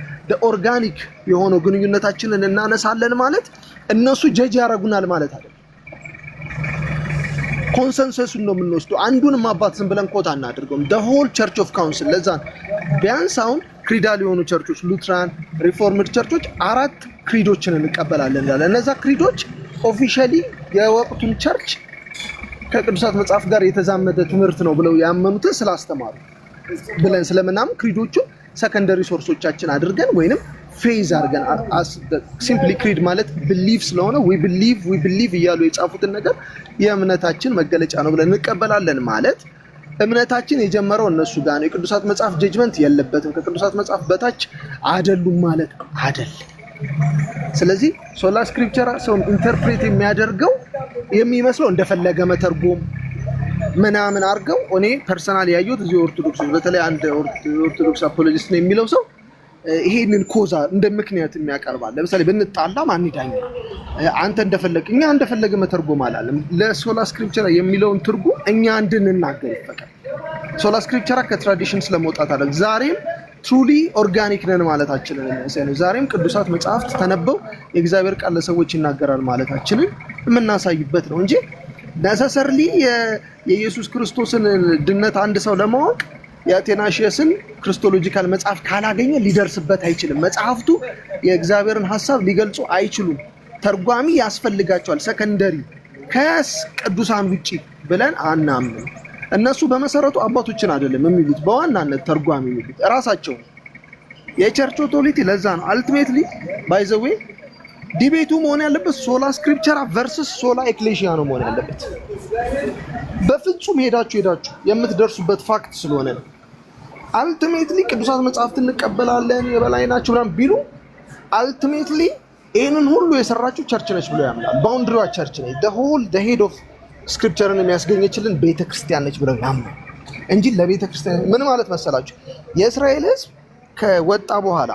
ኦርጋኒክ የሆነው ግንኙነታችንን እናነሳለን ማለት እነሱ ጀጅ ያረጉናል ማለት አይደለም። ኮንሰንሰሱን ነው የምንወስደው። አንዱንም አባት ዝም ብለን ኮታ እናድርገውም። the whole church of council ለዛ ቢያንስ አሁን ክሪዳል የሆኑ ቸርቾች ሉትራን፣ ሪፎርምድ ቸርቾች 4 ክሪዶችን እንቀበላለን ይላል። እነዛ ክሪዶች ኦፊሻሊ የወቅቱን ቸርች ከቅዱሳት መጽሐፍ ጋር የተዛመደ ትምህርት ነው ብለው ያመኑትን ስላስተማሩ ብለን ስለምናምን ክሪዶቹን ሰከንደሪ ሶርሶቻችን አድርገን ወይንም ፌዝ አድርገን ሲምፕሊ ክሪድ ማለት ቢሊቭ ስለሆነ ዊ ቢሊቭ እያሉ የጻፉትን ነገር የእምነታችን መገለጫ ነው ብለን እንቀበላለን ማለት እምነታችን የጀመረው እነሱ ጋር ነው። የቅዱሳት መጽሐፍ ጀጅመንት የለበትም፣ ከቅዱሳት መጽሐፍ በታች አይደሉም ማለት አይደለም። ስለዚህ ሶላ ስክሪፕቸራ ሰው ኢንተርፕሬት የሚያደርገው የሚመስለው እንደፈለገ መተርጎም ምናምን አድርገው እኔ ፐርሰናል ያየሁት እዚህ ኦርቶዶክስ በተለይ አንድ ኦርቶዶክስ አፖሎጂስት ነው የሚለው ሰው ይሄንን ኮዛ እንደ ምክንያት የሚያቀርባል። ለምሳሌ ብንጣላ ማን ይዳኛል? አንተ እንደፈለግ እኛ እንደፈለገ መተርጎም አላለም። ለሶላ ስክሪፕቸራ የሚለውን ትርጉም እኛ እንድንናገር ይፈቀድ። ሶላ ስክሪፕቸራ ከትራዲሽን ስለመውጣት አለ። ዛሬም ትሩሊ ኦርጋኒክ ነን ማለታችንን ነው። ዛሬም ቅዱሳት መጽሐፍት ተነበው የእግዚአብሔር ቃል ለሰዎች ይናገራል ማለታችንን የምናሳይበት ነው እንጂ ነሰሰርሊ የኢየሱስ ክርስቶስን ድነት አንድ ሰው ለማወቅ የአቴናሺየስን ክርስቶሎጂካል መጽሐፍ ካላገኘ ሊደርስበት አይችልም። መጽሐፍቱ የእግዚአብሔርን ሐሳብ ሊገልጹ አይችሉም። ተርጓሚ ያስፈልጋቸዋል። ሰከንደሪ ከቅዱሳን ውጪ ብለን አናምን። እነሱ በመሰረቱ አባቶችን አይደለም የሚሉት፣ በዋናነት ተርጓሚ የሚሉት ራሳቸው። የቸርች ኦቶሪቲ ለዛ ነው አልቲሜትሊ ባይ ዘ ዌይ ዲቤቱ መሆን ያለበት ሶላ ስክሪፕቸራ ቨርሰስ ሶላ ኤክሌሲያ ነው መሆን ያለበት። በፍጹም ሄዳችሁ የምትደርሱበት ፋክት ስለሆነ ነው። አልቲሜትሊ ቅዱሳት መጽሐፍት እንቀበላለን የበላይ ናቸው ምናምን ቢሉ አልቲሜትሊ ይህንን ሁሉ የሰራችው ቸርች ነች ብሎ ያምናል። ባውንድሪዋ ቸርች ነች። the head of ስክሪፕቸርን የሚያስገኘችልን ቤተክርስቲያን ነች ብለው ያምናል እንጂ ለቤተክርስቲያን ምን ማለት መሰላችሁ? የእስራኤል ሕዝብ ከወጣ በኋላ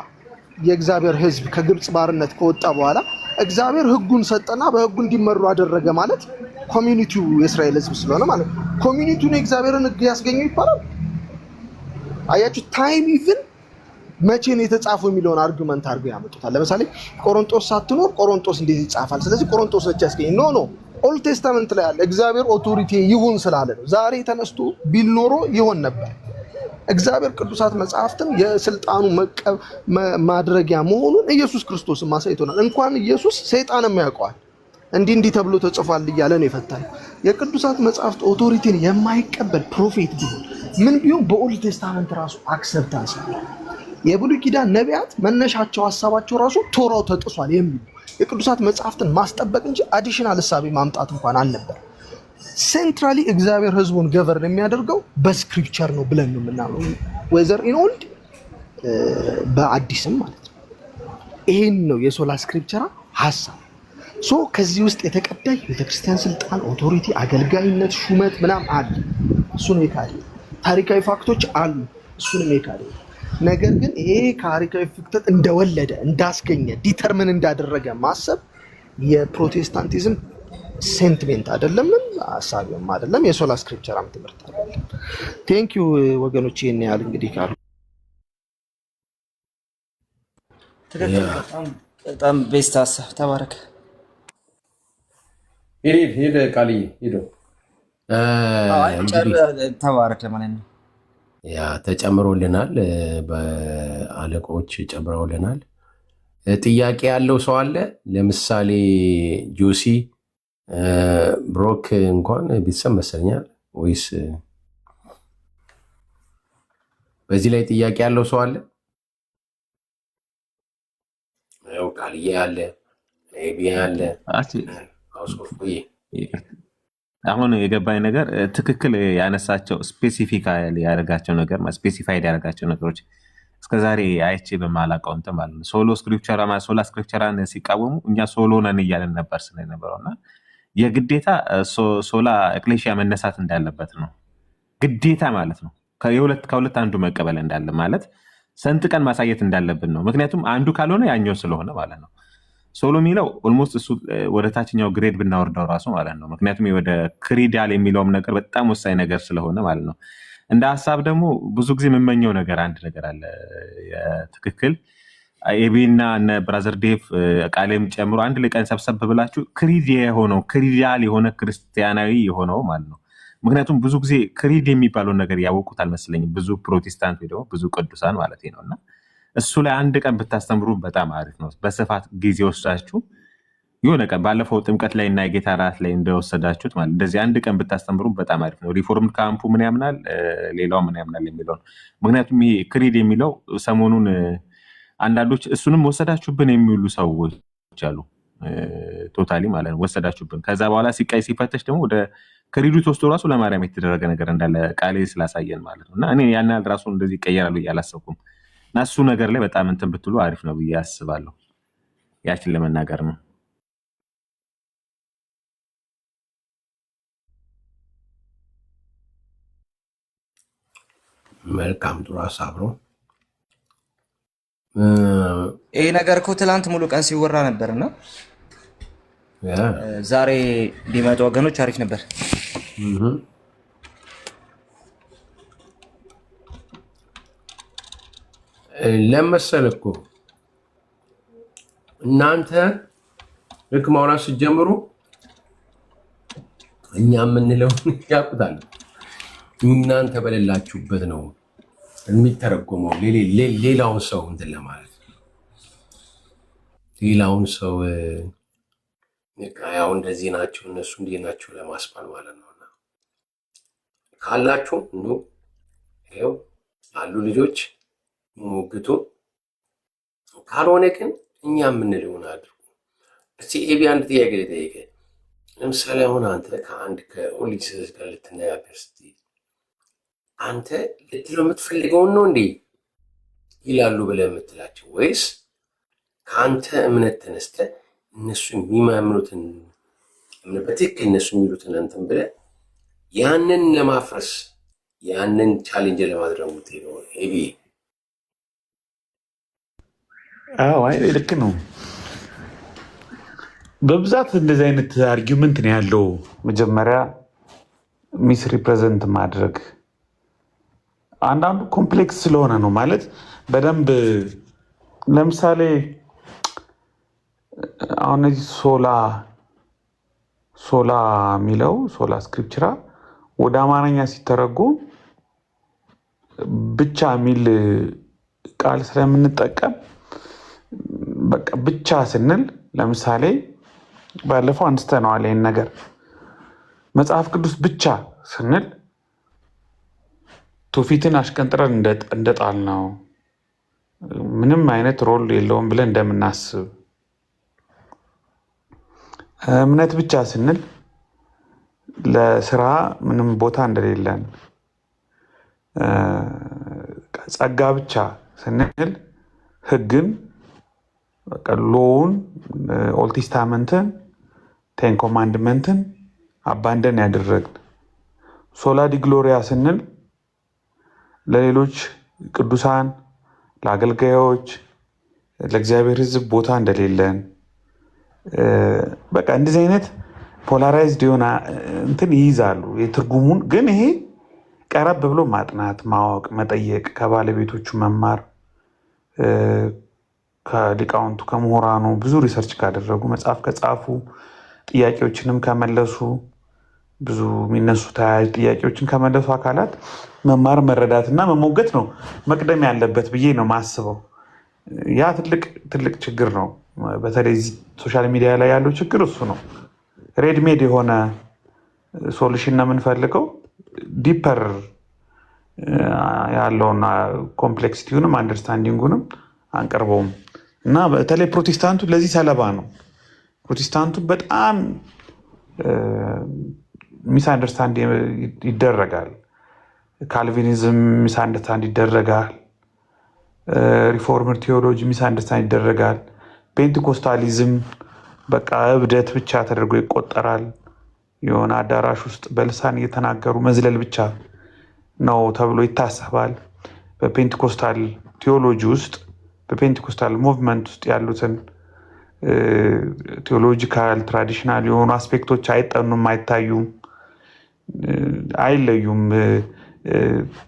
የእግዚአብሔር ሕዝብ ከግብፅ ባርነት ከወጣ በኋላ እግዚአብሔር ሕጉን ሰጠና በሕጉ እንዲመሩ አደረገ ማለት ኮሚኒቲው የእስራኤል ሕዝብ ስለሆነ ማለት ኮሚኒቲውን የእግዚአብሔርን ሕግ ያስገኘው ይባላል። አያችሁ፣ ታይም ኢቭን መቼ ነው የተጻፈው የሚለውን አርጉመንት አድርገው ያመጡታል። ለምሳሌ ቆሮንቶስ ሳትኖር ቆሮንቶስ እንዴት ይጻፋል? ስለዚህ ቆሮንቶስ ነች ያስገኘ። ኖ ኦልድ ቴስታመንት ላይ ያለ እግዚአብሔር ኦቶሪቲ ይሁን ስላለ ነው። ዛሬ ተነስቶ ቢል ኖሮ ይሆን ነበር። እግዚአብሔር ቅዱሳት መጽሐፍትን የስልጣኑ ማድረጊያ መሆኑን ኢየሱስ ክርስቶስን ማሳይቶናል። እንኳን ኢየሱስ ሰይጣንም ያውቀዋል። እንዲህ ተብሎ ተጽፏል እያለ ነው የፈታል። የቅዱሳት መጽሐፍት ኦቶሪቲን የማይቀበል ፕሮፌት ቢሆን ምን ቢሆን በኦልድ ቴስታመንት ራሱ አክሰፕታንስ ነው። የብሉይ ኪዳን ነቢያት መነሻቸው ሀሳባቸው ራሱ ቶራው ተጥሷል የሚሉ የቅዱሳት መጽሐፍትን ማስጠበቅ እንጂ አዲሽናል ሐሳብ ማምጣት እንኳን አልነበር። ሴንትራሊ እግዚአብሔር ሕዝቡን ገቨርን የሚያደርገው በስክሪፕቸር ነው ብለን ነው የምናምነው፣ ወዘር ኢን ኦልድ በአዲስም ማለት ነው። ይሄን ነው የሶላ ስክሪፕቸራ ሐሳብ። ሶ ከዚህ ውስጥ የተቀዳይ ቤተክርስቲያን ስልጣን፣ ኦቶሪቲ፣ አገልጋይነት፣ ሹመት ምናምን አለ። እሱን የካደ ታሪካዊ ፋክቶች አሉ። እሱንም የካደ ነገር ግን ይሄ ታሪካዊ ፍክተት እንደወለደ እንዳስገኘ ዲተርምን እንዳደረገ ማሰብ የፕሮቴስታንቲዝም ሴንቲሜንት አይደለም፣ ሀሳብም አይደለም፣ የሶላ ስክሪፕቸራም ትምህርት አይደለም። ቴንክ ዩ ወገኖች፣ ይሄን ያህል እንግዲህ ካሉ ትክክል። በጣም ቤስት ሀሳብ። ተባረክ። ሄደ ቃልዬ ሄዶ ተባረክ ለማለት ነው። ያ ተጨምሮልናል፣ በአለቆች ጨምረውልናል። ጥያቄ ያለው ሰው አለ? ለምሳሌ ጆሲ ብሮክ እንኳን ቤተሰብ መሰለኛል ወይስ በዚህ ላይ ጥያቄ ያለው ሰው አለ? ያው ቃልዬ አለ፣ ኤቢ አለ። አሁን የገባኝ ነገር ትክክል ያነሳቸው ስፔሲፋይድ ያደረጋቸው ነገሮች እስከዛሬ አይቼ በማላውቀው እንትን ማለት ነው። ሶላ ስክሪፕቸራን ሲቃወሙ እኛ ሶሎ ነን እያለን ነበር ስለነበረው እና የግዴታ ሶላ ኤክሌሲያ መነሳት እንዳለበት ነው ግዴታ ማለት ነው። ከሁለት አንዱ መቀበል እንዳለ ማለት ሰንጥቀን ማሳየት እንዳለብን ነው። ምክንያቱም አንዱ ካልሆነ ያኛው ስለሆነ ማለት ነው። ሶሎ የሚለው ኦልሞስት እሱ ወደ ታችኛው ግሬድ ብናወርደው ራሱ ማለት ነው። ምክንያቱም ወደ ክሪዳል የሚለውም ነገር በጣም ወሳኝ ነገር ስለሆነ ማለት ነው። እንደ ሀሳብ ደግሞ ብዙ ጊዜ የምመኘው ነገር አንድ ነገር አለ። ትክክል ኤቢና እነ ብራዘር ዴቭ ቃሌም ጨምሮ አንድ ላይ ቀን ሰብሰብ ብላችሁ ክሪዳል የሆነ ክርስቲያናዊ የሆነው ማለት ነው። ምክንያቱም ብዙ ጊዜ ክሪድ የሚባለውን ነገር ያወቁት አልመስለኝም ብዙ ፕሮቴስታንት ወይ ደግሞ ብዙ ቅዱሳን ማለት ነው። እና እሱ ላይ አንድ ቀን ብታስተምሩ በጣም አሪፍ ነው። በስፋት ጊዜ ወስዳችሁ የሆነ ቀን ባለፈው ጥምቀት ላይ እና የጌታ ራት ላይ እንደወሰዳችሁት ማለት እንደዚህ አንድ ቀን ብታስተምሩ በጣም አሪፍ ነው። ሪፎርም ካምፑ ምን ያምናል፣ ሌላው ምን ያምናል የሚለው ነው። ምክንያቱም ይሄ ክሪድ የሚለው ሰሞኑን አንዳንዶች እሱንም ወሰዳችሁብን የሚውሉ ሰዎች አሉ። ቶታሊ ማለት ነው ወሰዳችሁብን። ከዛ በኋላ ሲፈተሽ ደግሞ ወደ ክሪዱ ተወስዶ ራሱ ለማርያም የተደረገ ነገር እንዳለ ቃሌ ስላሳየን ማለት ነው። እና እኔ ያን ያህል ራሱ እንደዚህ ይቀየራሉ እያላሰብኩም እና እሱ ነገር ላይ በጣም እንትን ብትሉ አሪፍ ነው ብዬ አስባለሁ። ያችን ለመናገር ነው። መልካም ጥሩ ሀሳብ ነው። ይሄ ነገር እኮ ትላንት ሙሉ ቀን ሲወራ ነበርና ዛሬ ቢመጡ ወገኖች አሪፍ ነበር። ለመሰል እኮ እናንተ ልክ ማውራት ስትጀምሩ እኛ የምንለውን ያውቁታል። እናንተ በሌላችሁበት ነው የሚተረጎመው ሌላውን ሰው እንትን ለማለት ሌላውን ሰው ያው እንደዚህ ናቸው እነሱ እንዲህ ናቸው ለማስባል ማለት ነው። ካላችሁ ይኸው አሉ ልጆች ሞግቱ፣ ካልሆነ ግን እኛ የምንለውን አድርጉ። እስቲ ኤቢ አንድ ጥያቄ ልጠይቅ። ለምሳሌ አሁን አንተ ከአንድ ከኦሊሴስ ጋር ልትነጋገር ስትይ አንተ ልትለው የምትፈልገውን ነው እንዴ ይላሉ ብለህ የምትላቸው ወይስ ከአንተ እምነት ተነስተህ እነሱ የሚያምኑትን በትክክል እነሱ የሚሉትን እንትን ብለህ ያንን ለማፍረስ ያንን ቻሌንጅ ለማድረግ የምትሄደው ኤቢ? አዎ አይ ልክ ነው። በብዛት እንደዚህ አይነት አርጊውመንት ነው ያለው። መጀመሪያ ሚስ ሪፕሬዘንት ማድረግ አንዳንዱ ኮምፕሌክስ ስለሆነ ነው ማለት በደንብ ለምሳሌ አሁን እዚህ ሶላ የሚለው ሶላ ስክሪፕቸራ ወደ አማርኛ ሲተረጎም ብቻ የሚል ቃል ስለምንጠቀም በቃ ብቻ ስንል ለምሳሌ ባለፈው አንስተነዋል ይሄን ነገር መጽሐፍ ቅዱስ ብቻ ስንል ትውፊትን አሽቀንጥረን እንደጣል ነው ምንም አይነት ሮል የለውም ብለን እንደምናስብ፣ እምነት ብቻ ስንል ለስራ ምንም ቦታ እንደሌለን፣ ጸጋ ብቻ ስንል ህግን ሎውን ኦልድ ቴስታመንትን ቴን ኮማንድመንትን አባንደን ያደረግን፣ ሶላ ዲ ግሎሪያ ስንል ለሌሎች ቅዱሳን ለአገልጋዮች ለእግዚአብሔር ሕዝብ ቦታ እንደሌለን፣ በቃ እንደዚህ አይነት ፖላራይዝድ የሆነ እንትን ይይዛሉ የትርጉሙን። ግን ይሄ ቀረብ ብሎ ማጥናት፣ ማወቅ፣ መጠየቅ፣ ከባለቤቶቹ መማር፣ ከሊቃውንቱ ከምሁራኑ ብዙ ሪሰርች ካደረጉ መጽሐፍ ከጻፉ ጥያቄዎችንም ከመለሱ ብዙ የሚነሱ ተያያዥ ጥያቄዎችን ከመለሱ አካላት መማር መረዳት እና መሞገት ነው መቅደም ያለበት ብዬ ነው ማስበው። ያ ትልቅ ችግር ነው። በተለይ ሶሻል ሚዲያ ላይ ያለው ችግር እሱ ነው። ሬድሜድ የሆነ ሶሉሽን ነው የምንፈልገው። ዲፐር ያለውና ኮምፕሌክሲቲውንም አንደርስታንዲንጉንም አንቀርበውም እና በተለይ ፕሮቴስታንቱ ለዚህ ሰለባ ነው። ፕሮቴስታንቱ በጣም ሚስ አንደርስታንድ ይደረጋል። ካልቪኒዝም ሚስ አንደርስታንድ ይደረጋል። ሪፎርመር ቴዎሎጂ ሚስ አንደርስታንድ ይደረጋል። ፔንቴኮስታሊዝም በቃ እብደት ብቻ ተደርጎ ይቆጠራል። የሆነ አዳራሽ ውስጥ በልሳን እየተናገሩ መዝለል ብቻ ነው ተብሎ ይታሰባል። በፔንቴኮስታል ቴዎሎጂ ውስጥ በፔንቴኮስታል ሙቭመንት ውስጥ ያሉትን ቴዎሎጂካል ትራዲሽናል የሆኑ አስፔክቶች አይጠኑም፣ አይታዩም፣ አይለዩም።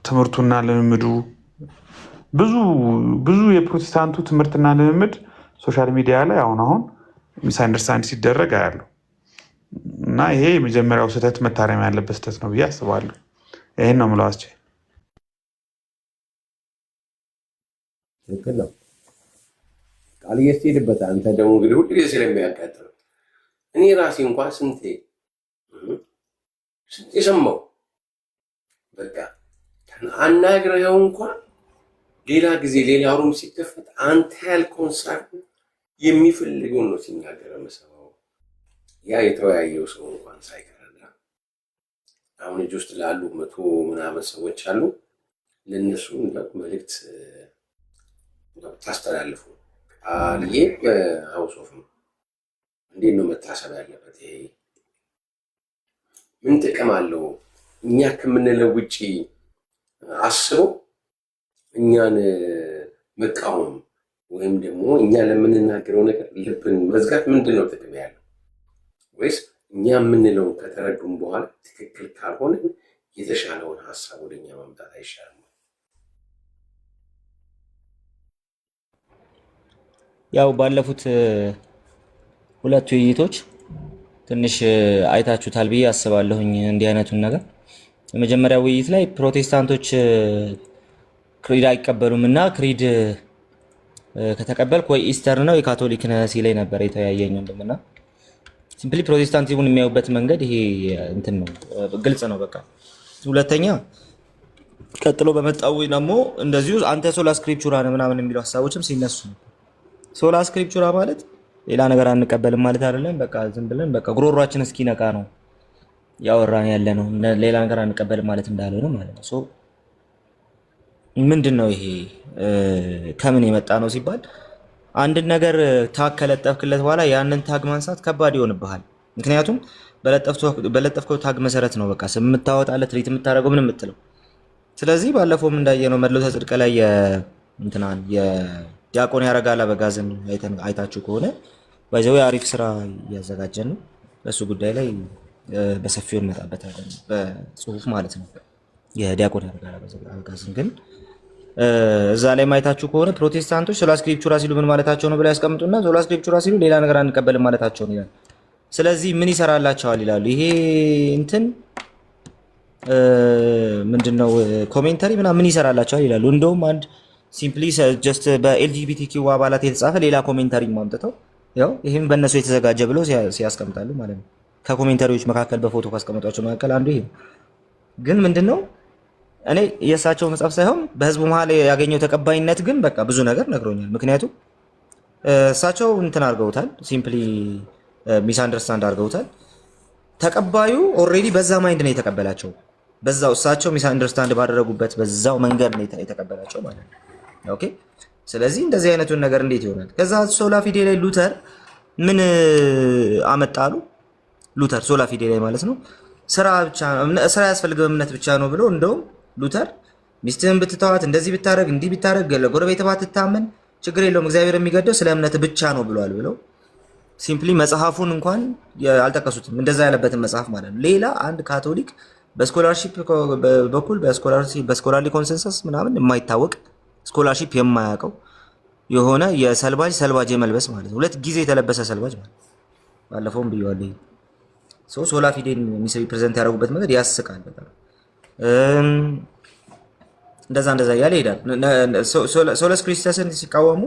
ትምህርቱና ልምምዱ ብዙ የፕሮቴስታንቱ ትምህርትና ልምምድ ሶሻል ሚዲያ ላይ አሁን ሚስ አንደርስታንድ ሲደረግ አያለሁ እና ይሄ የመጀመሪያው ስህተት መታረም ያለበት ስህተት ነው ብዬ አስባለሁ። ይሄን ነው የምለው። አስቼ ትክክል ነው። ቃል እየስትሄድበት አንተ ደግሞ እንግዲህ ሁሉ ጊዜ ስለሚያጋጥም እኔ ራሴ እንኳን ስንቴ ሰማሁ። በቃ አናግረኸው እንኳን ሌላ ጊዜ ሌላ ሩም ሲከፈት አንተ ያልከውን ሳይሆን የሚፈልገውን ነው ሲናገር መሰማው። ያ የተወያየው ሰው እንኳን ሳይቀርና አሁን እጅ ውስጥ ላሉ 100 ምናምን ሰዎች አሉ። ለነሱ መልእክት ታስተላልፉ አልዬ ሀውስ ኦፍ ነው። እንዴት ነው መታሰብ ያለበት? ይሄ ምን ጥቅም አለው? እኛ ከምንለው ውጪ አስበው እኛን መቃወም ወይም ደግሞ እኛ ለምንናገረው ነገር ልብን መዝጋት ምንድን ነው ጥቅም ያለው? ወይስ እኛ የምንለውን ከተረዱም በኋላ ትክክል ካልሆነ የተሻለውን ሀሳብ ወደኛ ማምጣት አይሻልም? ያው ባለፉት ሁለት ውይይቶች ትንሽ አይታችሁታል ብዬ አስባለሁኝ እንዲህ አይነቱን ነገር። የመጀመሪያ ውይይት ላይ ፕሮቴስታንቶች ክሪድ አይቀበሉም እና ክሪድ ከተቀበልክ ወይ ኢስተር ነው የካቶሊክ ነህ ሲለኝ ነበር የተወያየኝ ወንድምና ሲምፕሊ ፕሮቴስታንቲዝሙን የሚያዩበት መንገድ ይሄ እንትን ነው፣ ግልጽ ነው በቃ። ሁለተኛ ቀጥሎ በመጣው ደግሞ እንደዚሁ አንተ ሶላ ስክሪፕቹራ ነው ምናምን የሚሉ ሀሳቦችም ሲነሱ ሶላ ስክሪፕቹራ ማለት ሌላ ነገር አንቀበልም ማለት አይደለም። በቃ ዝም ብለን በቃ ጉሮሯችን እስኪነቃ ነው ያወራን ያለ ነው፣ ሌላ ነገር አንቀበልም ማለት እንዳልሆነ ማለት ነው። ሶ ምንድን ነው ይሄ ከምን የመጣ ነው ሲባል አንድን ነገር ታግ ከለጠፍክለት በኋላ ያንን ታግ ማንሳት ከባድ ይሆንብሃል። ምክንያቱም በለጠፍከው ታግ መሰረት ነው በቃ ስም የምታወጣለት ሪት የምታደርገው ምን የምትለው። ስለዚህ ባለፈውም እንዳየነው መድሎተ ጽድቅ ላይ እንትናን የዲያቆን ያረጋል አበጋዝን አይታችሁ ከሆነ ባይዘው አሪፍ ስራ እያዘጋጀን ነው። በሱ ጉዳይ ላይ በሰፊው እንመጣበታለን በጽሁፍ ማለት ነው። የዲያቆን ያረጋል አበጋዝን ግን እዛ ላይ ማየታችሁ ከሆነ ፕሮቴስታንቶች ሶላ ስክሪፕቹራ ሲሉ ምን ማለታቸው ነው ብለው ያስቀምጡና ሶላ ስክሪፕቹራ ሲሉ ሌላ ነገር አንቀበልም ማለታቸው ነው ይላል። ስለዚህ ምን ይሰራላቸዋል ይላሉ። ይሄ እንትን ምንድነው ኮሜንታሪ ምናምን ምን ይሰራላቸዋል ይላሉ። እንደውም አንድ ሲምፕሊ ጀስት በኤልጂቢቲኪው አባላት የተጻፈ ሌላ ኮሜንታሪ ማምጥተው ያው ይሄም በእነሱ የተዘጋጀ ብለው ሲያስቀምጣሉ ማለት ነው። ከኮሜንታሪዎች መካከል በፎቶ ካስቀመጧቸው መካከል አንዱ ይሄ ግን ምንድነው እኔ የእሳቸው መጽሐፍ ሳይሆን በህዝቡ መሀል ያገኘው ተቀባይነት ግን በቃ ብዙ ነገር ነግሮኛል። ምክንያቱም እሳቸው እንትን አድርገውታል፣ ሲምፕሊ ሚስ አንደርስታንድ አድርገውታል። ተቀባዩ ኦልሬዲ በዛ ማይንድ ነው የተቀበላቸው፣ በዛው እሳቸው ሚስ አንደርስታንድ ባደረጉበት በዛው መንገድ ነው የተቀበላቸው ማለት ነው። ኦኬ። ስለዚህ እንደዚህ አይነቱን ነገር እንዴት ይሆናል? ከዛ ሶላ ፊዴ ላይ ሉተር ምን አመጣሉ? ሉተር ሶላ ፊዴ ላይ ማለት ነው ስራ ብቻ ስራ ያስፈልገው እምነት ብቻ ነው ብሎ እንደውም ሉተር ሚስትህን ብትተዋት እንደዚህ ብታረግ እንዲህ ብታረግ ለጎረቤት ባትታመን ችግር የለውም እግዚአብሔር የሚገደው ስለ እምነት ብቻ ነው ብሏል ብለው ሲምፕሊ መጽሐፉን እንኳን አልጠቀሱትም። እንደዛ ያለበትን መጽሐፍ ማለት ነው። ሌላ አንድ ካቶሊክ በስኮላርሺፕ በኩል በስኮላርሊ ኮንሰንሰስ ምናምን የማይታወቅ ስኮላርሺፕ የማያውቀው የሆነ ሰልባጅ የመልበስ ማለት ነው። 2 ጊዜ የተለበሰ ሰልባጅ ማለት ባለፈውም ብየዋለሁ። ሶላ ፊዴን ፕሬዘንት ያደረጉበት መንገድ ያስቃል በጣም። እንደዛ እያለ ይሄዳል። ሶለስ ክርስቶስን ሲቃወሙ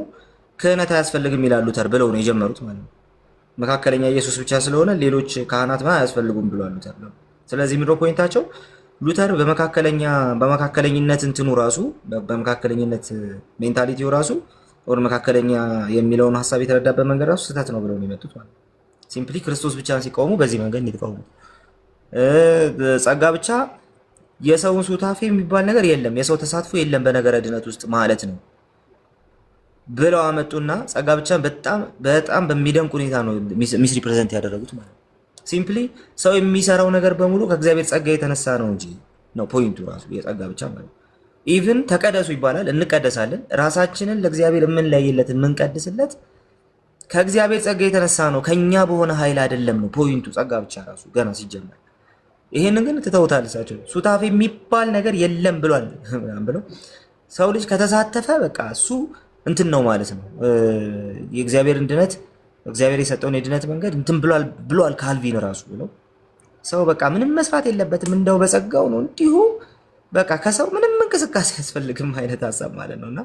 ክህነት አያስፈልግም ይላሉ ሉተር ብለው ነው የጀመሩት ማለት ነው። መካከለኛ ኢየሱስ ብቻ ስለሆነ ሌሎች ካህናት አያስፈልጉም ብሏል ሉተር ነው። ስለዚህ ምድሮ ፖይንታቸው ሉተር በመካከለኝነት እንትኑ ራሱ በመካከለኝነት ሜንታሊቲው ራሱ ወር መካከለኛ የሚለውን ሐሳብ የተረዳበት መንገድ ራሱ ስህተት ነው ብለው ነው የመጡት ማለት ነው። ሲምፕሊ ክርስቶስ ብቻ ሲቃወሙ በዚህ መንገድ ነው የተቃወሙት። ጸጋ ብቻ የሰውን ሱታፌ የሚባል ነገር የለም፣ የሰው ተሳትፎ የለም በነገረ ድነት ውስጥ ማለት ነው ብለው አመጡና ጸጋ ብቻ በጣም በሚደንቅ ሁኔታ ነው ሚስ ሪፕሬዘንት ያደረጉት ማለት ነው። ሲምፕሊ ሰው የሚሰራው ነገር በሙሉ ከእግዚአብሔር ጸጋ የተነሳ ነው እንጂ ነው ፖይንቱ ራሱ የጸጋ ብቻ ማለት ነው። ኢቭን ተቀደሱ ይባላል፣ እንቀደሳለን። ራሳችንን ለእግዚአብሔር የምንለይለት የምንቀድስለት ከእግዚአብሔር ጸጋ የተነሳ ነው፣ ከኛ በሆነ ኃይል አይደለም ነው ፖይንቱ። ጸጋ ብቻ ራሱ ገና ሲጀመር ይሄንን ግን ትተውታል እሳቸው። ሱታፌ የሚባል ነገር የለም ብሏል ብለው ሰው ልጅ ከተሳተፈ በቃ እሱ እንትን ነው ማለት ነው። የእግዚአብሔርን ድነት እግዚአብሔር የሰጠውን የድነት መንገድ እንትን ብሏል ካልቪን ራሱ ብለው ሰው በቃ ምንም መስራት የለበትም እንደው በጸጋው ነው እንዲሁ በቃ ከሰው ምንም እንቅስቃሴ ያስፈልግም አይነት ሀሳብ ማለት ነውና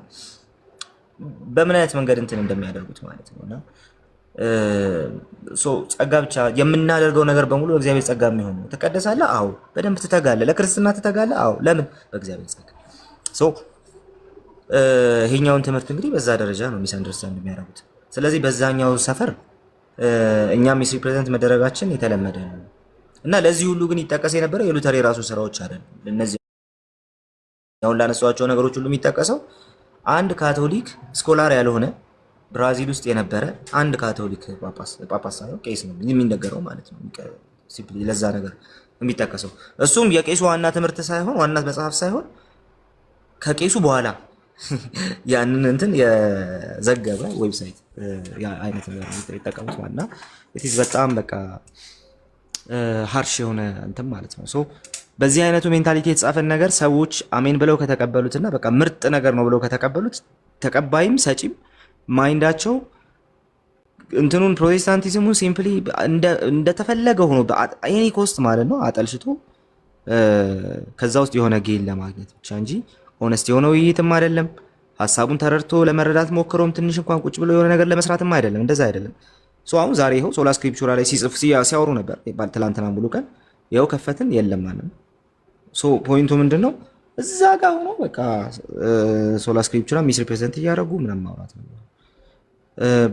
በምን አይነት መንገድ እንትን እንደሚያደርጉት ማለት ነውና ጸጋ ብቻ የምናደርገው ነገር በሙሉ በእግዚአብሔር ጸጋ የሚሆን ነው። ትቀደሳለህ? አዎ። በደንብ ትተጋለህ? ለክርስትና ትተጋለህ? አዎ። ለምን? በእግዚአብሔር ጸጋ። ይሄኛውን ትምህርት እንግዲህ በዛ ደረጃ ነው ሚስ አንደርስታንድ የሚያደርጉት። ስለዚህ በዛኛው ሰፈር እኛም ሚስ ሪፕሬዘንት መደረጋችን የተለመደ ነው እና ለዚህ ሁሉ ግን ይጠቀስ የነበረው የሉተር የራሱ ስራዎች አይደለም። እነዚህ አሁን ላነሷቸው ነገሮች ሁሉ የሚጠቀሰው አንድ ካቶሊክ ስኮላር ያልሆነ ብራዚል ውስጥ የነበረ አንድ ካቶሊክ ጳጳስ ሳይሆን ቄስ ነው የሚነገረው ማለት ነው። ለዛ ነገር የሚጠቀሰው እሱም የቄሱ ዋና ትምህርት ሳይሆን ዋና መጽሐፍ ሳይሆን ከቄሱ በኋላ ያንን እንትን የዘገበ ዌብሳይት አይነት ነገር የተጠቀሙት ማለት ነው። ኢትስ በጣም በቃ ሃርሽ የሆነ እንትን ማለት ነው። ሶ በዚህ አይነቱ ሜንታሊቲ የተጻፈን ነገር ሰዎች አሜን ብለው ከተቀበሉትና በቃ ምርጥ ነገር ነው ብለው ከተቀበሉት ተቀባይም ሰጪም ማይንዳቸው እንትኑን ፕሮቴስታንቲዝሙን ሲምፕሊ እንደተፈለገ ሆኖ በኤኒ ኮስት ማለት ነው አጠልሽቶ ከዛ ውስጥ የሆነ ጌል ለማግኘት ብቻ እንጂ ሆነስት የሆነ ውይይትም አይደለም። ሀሳቡን ተረድቶ ለመረዳት ሞክሮም ትንሽ እንኳን ቁጭ ብሎ የሆነ ነገር ለመስራትም አይደለም። እንደዛ አይደለም። ሶ አሁን ዛሬ ይኸው ሶላ ስክሪፕቹራ ላይ ሲጽፍ ሲያወሩ ነበር ትላንትና ሙሉ ቀን ይኸው ከፈትን የለም ማለት ነው። ሶ ፖይንቱ ምንድነው? እዛ ጋር ሆኖ በቃ ሶላ ስክሪፕቹራ ሚስ ሪፕሬዘንት እያደረጉ ምናምን ማውራት ነው።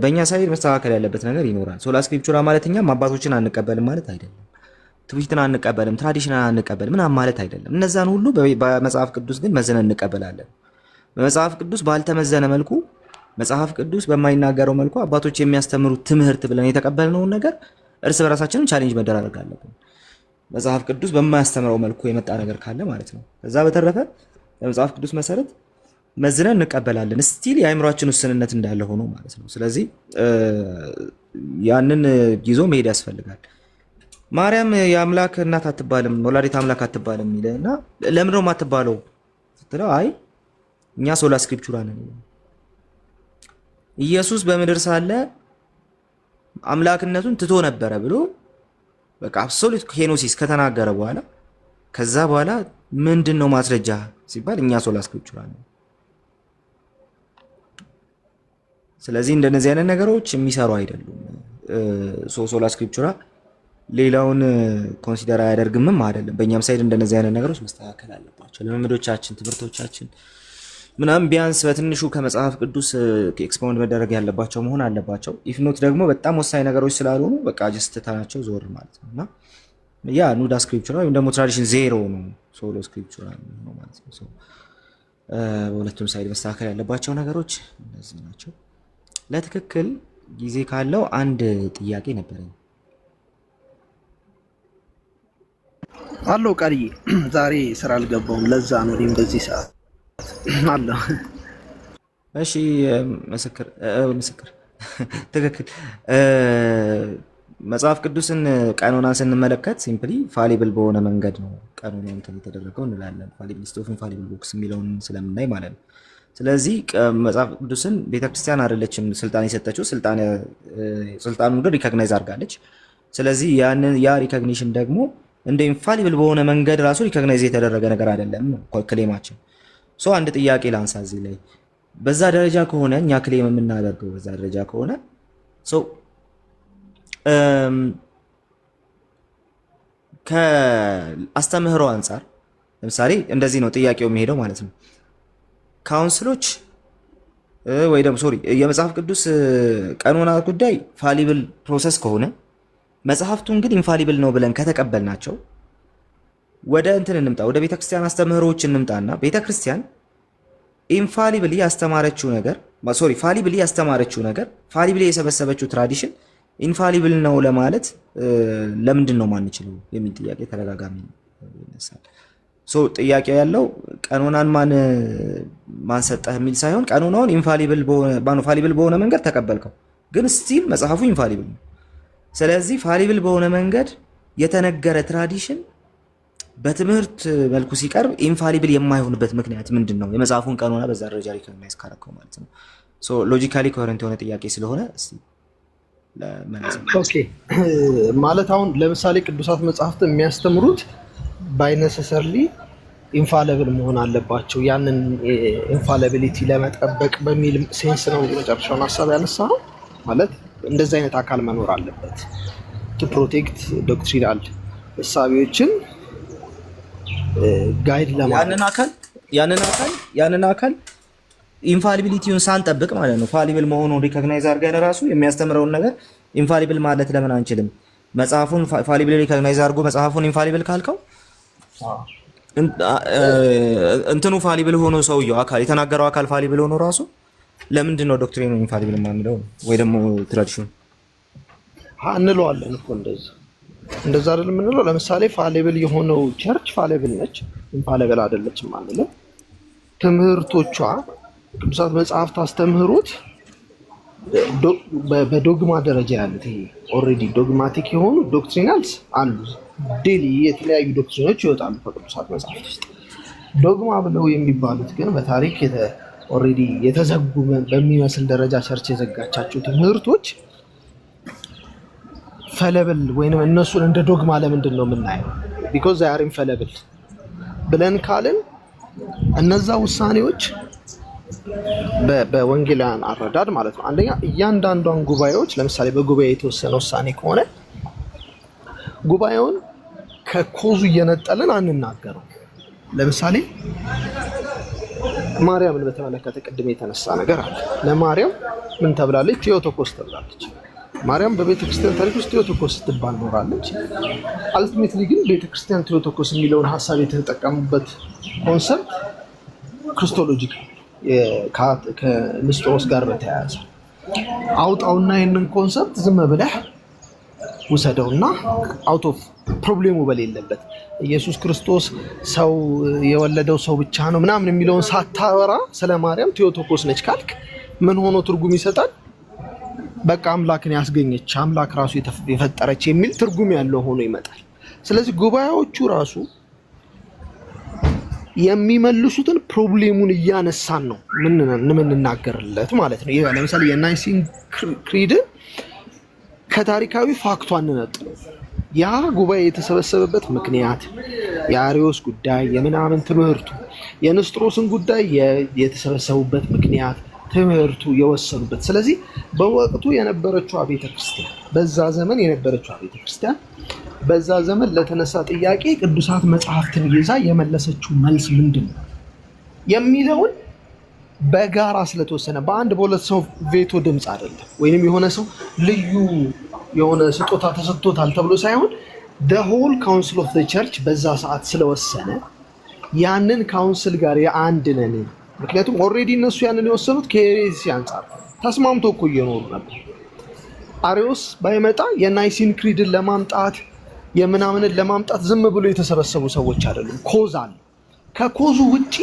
በእኛ ሳይድ መስተካከል ያለበት ነገር ይኖራል። ሶላ ስክሪፕቹራ ማለት እኛም አባቶችን አንቀበልም ማለት አይደለም። ትውፊትን አንቀበልም፣ ትራዲሽናል አንቀበልም ምናምን ማለት አይደለም። እነዛን ሁሉ በመጽሐፍ ቅዱስ ግን መዝነን እንቀበላለን። በመጽሐፍ ቅዱስ ባልተመዘነ መልኩ መጽሐፍ ቅዱስ በማይናገረው መልኩ አባቶች የሚያስተምሩት ትምህርት ብለን የተቀበልነውን ነገር እርስ በራሳችንን ቻሌንጅ መደራረግ አለብን። መጽሐፍ ቅዱስ በማያስተምረው መልኩ የመጣ ነገር ካለ ማለት ነው። ከዛ በተረፈ በመጽሐፍ ቅዱስ መሰረት መዝነን እንቀበላለን። ስቲል የአእምሯችን ውስንነት እንዳለ ሆኖ ማለት ነው። ስለዚህ ያንን ይዞ መሄድ ያስፈልጋል። ማርያም የአምላክ እናት አትባልም፣ ወላዲት አምላክ አትባልም ይለና ለምን ነው የማትባለው ስትለው አይ እኛ ሶላ ስክሪፕቹራ ነን። ኢየሱስ በምድር ሳለ አምላክነቱን ትቶ ነበረ ብሎ በቃ አብሶሉት ኬኖሲስ ከተናገረ በኋላ ከዛ በኋላ ምንድነው ማስረጃ ሲባል እኛ ሶላ ስክሪፕቹራ ነን። ስለዚህ እንደነዚህ አይነት ነገሮች የሚሰሩ አይደሉም። ሶላ ስክሪፕቹራ ሌላውን ኮንሲደር አያደርግምም አይደለም። በእኛም ሳይድ እንደነዚህ አይነት ነገሮች መስተካከል አለባቸው። ልምምዶቻችን፣ ትምህርቶቻችን ምናምን ቢያንስ በትንሹ ከመጽሐፍ ቅዱስ ኤክስፓውንድ መደረግ ያለባቸው መሆን አለባቸው። ኢፍኖት ደግሞ በጣም ወሳኝ ነገሮች ስላልሆኑ በቃ ጀስት ተናቸው ዞር ማለት ነው እና ያ ኑዳ ስክሪፕቹራ ወይም ደግሞ ትራዲሽን ዜሮ ነው ሶሎ ስክሪፕቹራ ነው ማለት ነው። በሁለቱም ሳይድ መስተካከል ያለባቸው ነገሮች እነዚህ ናቸው። ለትክክል ጊዜ ካለው አንድ ጥያቄ ነበረኝ። አለው ቃልዬ ዛሬ ስራ አልገባውም፣ ለዛ ነው እኔም በዚህ ሰዓት አለው። እሺ ምስክር ትክክል። መጽሐፍ ቅዱስን ቀኖናን ስንመለከት ሲምፕሊ ፋሊብል በሆነ መንገድ ነው ቀኖናን እንትን የተደረገው እንላለን። ፋሊብል ስቶፍ ፋሊብል ቦክስ የሚለውን ስለምናይ ማለት ነው። ስለዚህ መጽሐፍ ቅዱስን ቤተክርስቲያን አይደለችም ስልጣን የሰጠችው፣ ስልጣኑን ግን ሪኮግናይዝ አድርጋለች። ስለዚህ ያ ሪኮግኒሽን ደግሞ እንደ ኢንፋሊብል በሆነ መንገድ ራሱ ሪኮግናይዝ የተደረገ ነገር አይደለም ክሌማችን። አንድ ጥያቄ ላንሳ እዚህ ላይ። በዛ ደረጃ ከሆነ እኛ ክሌም የምናደርገው በዛ ደረጃ ከሆነ ከአስተምህሮ አንጻር ለምሳሌ እንደዚህ ነው ጥያቄው የሚሄደው ማለት ነው። ካውንስሎች ወይ ደግሞ የመጽሐፍ ቅዱስ ቀኖና ጉዳይ ፋሊብል ፕሮሰስ ከሆነ መጽሐፍቱን ግን ኢንፋሊብል ነው ብለን ከተቀበልናቸው ወደ እንትን እንምጣ፣ ወደ ቤተክርስቲያን አስተምህሮዎች እንምጣና ቤተክርስቲያን ኢንፋሊብሊ ያስተማረችው ነገር ፋሊብሊ ያስተማረችው ነገር ፋሊብሊ የሰበሰበችው ትራዲሽን ኢንፋሊብል ነው ለማለት ለምንድን ነው ማንችለው የሚል ጥያቄ ተደጋጋሚ ይነሳል። ጥያቄው ያለው ቀኖናን ማን ሰጠህ የሚል ሳይሆን ቀኖናውን ፋሊብል በሆነ መንገድ ተቀበልከው፣ ግን ስቲል መጽሐፉ ኢንፋሊብል ነው። ስለዚህ ፋሊብል በሆነ መንገድ የተነገረ ትራዲሽን በትምህርት መልኩ ሲቀርብ ኢንፋሊብል የማይሆንበት ምክንያት ምንድን ነው? የመጽሐፉን ቀኖና በዛ ደረጃ ሪኮግናይዝ ካረከው ማለት ነው። ሎጂካሊ ኮሄረንት የሆነ ጥያቄ ስለሆነ ኦኬ ማለት አሁን ለምሳሌ ቅዱሳት መጽሐፍት የሚያስተምሩት ባይነሰሰርሊ ኢንፋሊብል መሆን አለባቸው። ያንን ኢንፋሊቢሊቲ ለመጠበቅ በሚል ሴንስ ነው የመጨረሻውን ሀሳብ ያነሳው። ማለት እንደዚህ አይነት አካል መኖር አለበት ቱ ፕሮቴክት ዶክትሪናል እሳቤዎችን ጋይድ ለማድረግ ያንን አካል ኢንፋሊቢሊቲውን ሳንጠብቅ ማለት ነው ፋሊብል መሆኑን ሪኮግናይዝ አድርገን ራሱ የሚያስተምረውን ነገር ኢንፋሊብል ማለት ለምን አንችልም? መጽሐፉን ፋሊብል ሪኮግናይዝ አድርጎ መጽሐፉን ኢንፋሊብል ካልከው እንትኑ ፋሊብል ሆኖ ሰውየው አካል የተናገረው አካል ፋሊብል ሆኖ ራሱ ለምንድን ነው ዶክትሪኑ ኢንፋሊብል የማንለው ወይ ደግሞ ትራዲሽኑ እንለዋለን እኮ እንደዛ አይደለም የምንለው። ለምሳሌ ፋሌብል የሆነው ቸርች ፋሌብል ነች፣ ኢንፋሌብል አይደለችም አንልም። ትምህርቶቿ ቅዱሳት መጽሐፍት አስተምህሮት በዶግማ ደረጃ ያሉት ይሄ ኦልሬዲ ዶግማቲክ የሆኑ ዶክትሪናልስ አሉ። ዴሊ የተለያዩ ዶክትሪኖች ይወጣሉ ከቅዱሳት መጽሐፍት ውስጥ። ዶግማ ብለው የሚባሉት ግን በታሪክ ኦልሬዲ የተዘጉ በሚመስል ደረጃ ቸርች የዘጋቻቸው ትምህርቶች ፈለብል ወይም እነሱን እንደ ዶግማ ለምንድን ነው የምናየው? ቢኮዝ ዜይ አር ኢንፈለብል ብለን ካልን እነዛ ውሳኔዎች በወንጌላውያን አረዳድ ማለት ነው። አንደኛ እያንዳንዷን ጉባኤዎች ለምሳሌ በጉባኤ የተወሰነ ውሳኔ ከሆነ ጉባኤውን ከኮዙ እየነጠልን አንናገረው። ለምሳሌ ማርያምን በተመለከተ ቅድም የተነሳ ነገር አለ። ለማርያም ምን ተብላለች? ቴዎቶኮስ ተብላለች። ማርያም በቤተክርስቲያን ታሪክ ውስጥ ቴዎቶኮስ ስትባል ኖራለች። አልቲሜትሊ ግን ቤተክርስቲያን ቴዎቶኮስ የሚለውን ሀሳብ የተጠቀሙበት ኮንሰፕት ክርስቶሎጂክ ከንስጥሮስ ጋር በተያያዘ አውጣውና ይህንን ኮንሰፕት ዝም ብለህ ውሰደውና አውት ኦፍ ፕሮብሌሙ በሌለበት ኢየሱስ ክርስቶስ ሰው የወለደው ሰው ብቻ ነው ምናምን የሚለውን ሳታወራ ስለ ማርያም ቴዎቶኮስ ነች ካልክ ምን ሆኖ ትርጉም ይሰጣል? በቃ አምላክን ያስገኘች አምላክ ራሱ የፈጠረች የሚል ትርጉም ያለው ሆኖ ይመጣል። ስለዚህ ጉባኤዎቹ ራሱ የሚመልሱትን ፕሮብሌሙን እያነሳን ነው የምንናገርለት ማለት ነው። ለምሳሌ የናይሲን ክሪድ ከታሪካዊ ፋክቱ አንነጥለው። ያ ጉባኤ የተሰበሰበበት ምክንያት የአሪዮስ ጉዳይ የምናምን ትምህርቱ፣ የንስጥሮስን ጉዳይ የተሰበሰቡበት ምክንያት ትምህርቱ የወሰኑበት። ስለዚህ በወቅቱ የነበረችው ቤተክርስቲያን በዛ ዘመን የነበረችው ቤተክርስቲያን በዛ ዘመን ለተነሳ ጥያቄ ቅዱሳት መጽሐፍትን ይዛ የመለሰችው መልስ ምንድን ነው የሚለውን በጋራ ስለተወሰነ በአንድ በሁለት ሰው ቬቶ ድምፅ አይደለም፣ ወይንም የሆነ ሰው ልዩ የሆነ ስጦታ ተሰጥቶታል ተብሎ ሳይሆን the whole council of the church በዛ ሰዓት ስለወሰነ ያንን ካውንስል ጋር የአንድ ነን። ምክንያቱም ኦልሬዲ እነሱ ያንን የወሰኑት ከሄሬሲ አንጻር ተስማምቶ እኮ እየኖሩ ነበር። አሪዮስ ባይመጣ የናይሲን ክሪድን ለማምጣት የምናምንን ለማምጣት ዝም ብሎ የተሰበሰቡ ሰዎች አይደሉም። ኮዝ አለ። ከኮዙ ውጪ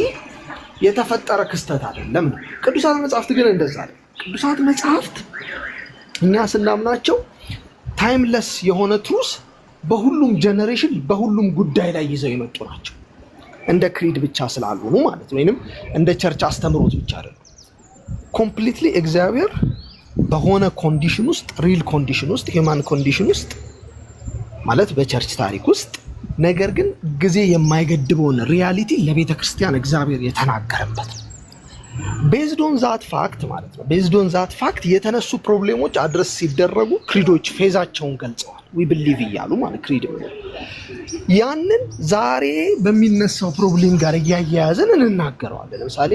የተፈጠረ ክስተት አይደለም። ቅዱሳት መጽሐፍት ግን እንደዛ አይደለም። ቅዱሳት መጽሐፍት እኛ ስናምናቸው ታይምለስ የሆነ ትሩስ በሁሉም ጀነሬሽን በሁሉም ጉዳይ ላይ ይዘው የመጡ ናቸው። እንደ ክሪድ ብቻ ስላልሆኑ ማለት ነው፣ ወይንም እንደ ቸርች አስተምሮት ብቻ አይደለም። ኮምፕሊትሊ እግዚአብሔር በሆነ ኮንዲሽን ውስጥ ሪል ኮንዲሽን ውስጥ ሂውማን ኮንዲሽን ውስጥ ማለት በቸርች ታሪክ ውስጥ ነገር ግን ጊዜ የማይገድበውን ሪያሊቲ ለቤተ ክርስቲያን እግዚአብሔር የተናገረበት ነው። ቤዝድ ኦን ዛት ፋክት ማለት ነው። ቤዝድ ኦን ዛት ፋክት የተነሱ ፕሮብሌሞች አድረስ ሲደረጉ ክሪዶች ፌዛቸውን ገልጸዋል። ዊ ብሊቭ እያሉ ማለት ክሪድ ያንን ዛሬ በሚነሳው ፕሮብሌም ጋር እያያያዘን እንናገረዋለን። ለምሳሌ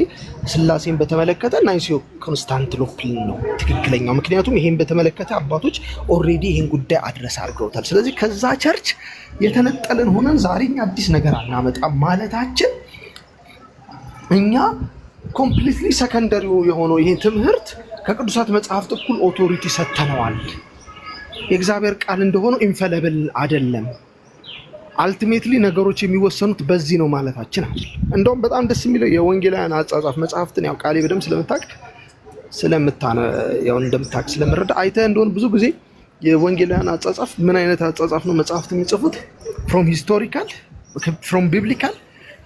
ስላሴን በተመለከተ ናይሲዮ ኮንስታንቲኖፕል ነው ትክክለኛው። ምክንያቱም ይሄን በተመለከተ አባቶች ኦልሬዲ ይሄን ጉዳይ አድረስ አድርገውታል። ስለዚህ ከዛ ቸርች የተነጠልን ሆነን ዛሬ አዲስ ነገር አናመጣም ማለታችን እኛ ኮምፕሊትሊ ሰከንደሪ የሆነው ይሄ ትምህርት ከቅዱሳት መጽሐፍት እኩል ኦቶሪቲ ሰጥተነዋል። የእግዚአብሔር ቃል እንደሆነ ኢንፈለብል አይደለም። አልቲሜትሊ ነገሮች የሚወሰኑት በዚህ ነው ማለታችን አይደለም። እንደውም በጣም ደስ የሚለው የወንጌላውያን አጻጻፍ መጽሐፍትን ያው ቃሌ በደምብ ስለምታውቅ ያው እንደምታውቅ ስለምረዳ አይተህ እንደሆነ ብዙ ጊዜ የወንጌላውያን አጻጻፍ ምን አይነት አጻጻፍ ነው መጽሐፍት የሚጽፉት? ፍሮም ቢብሊካል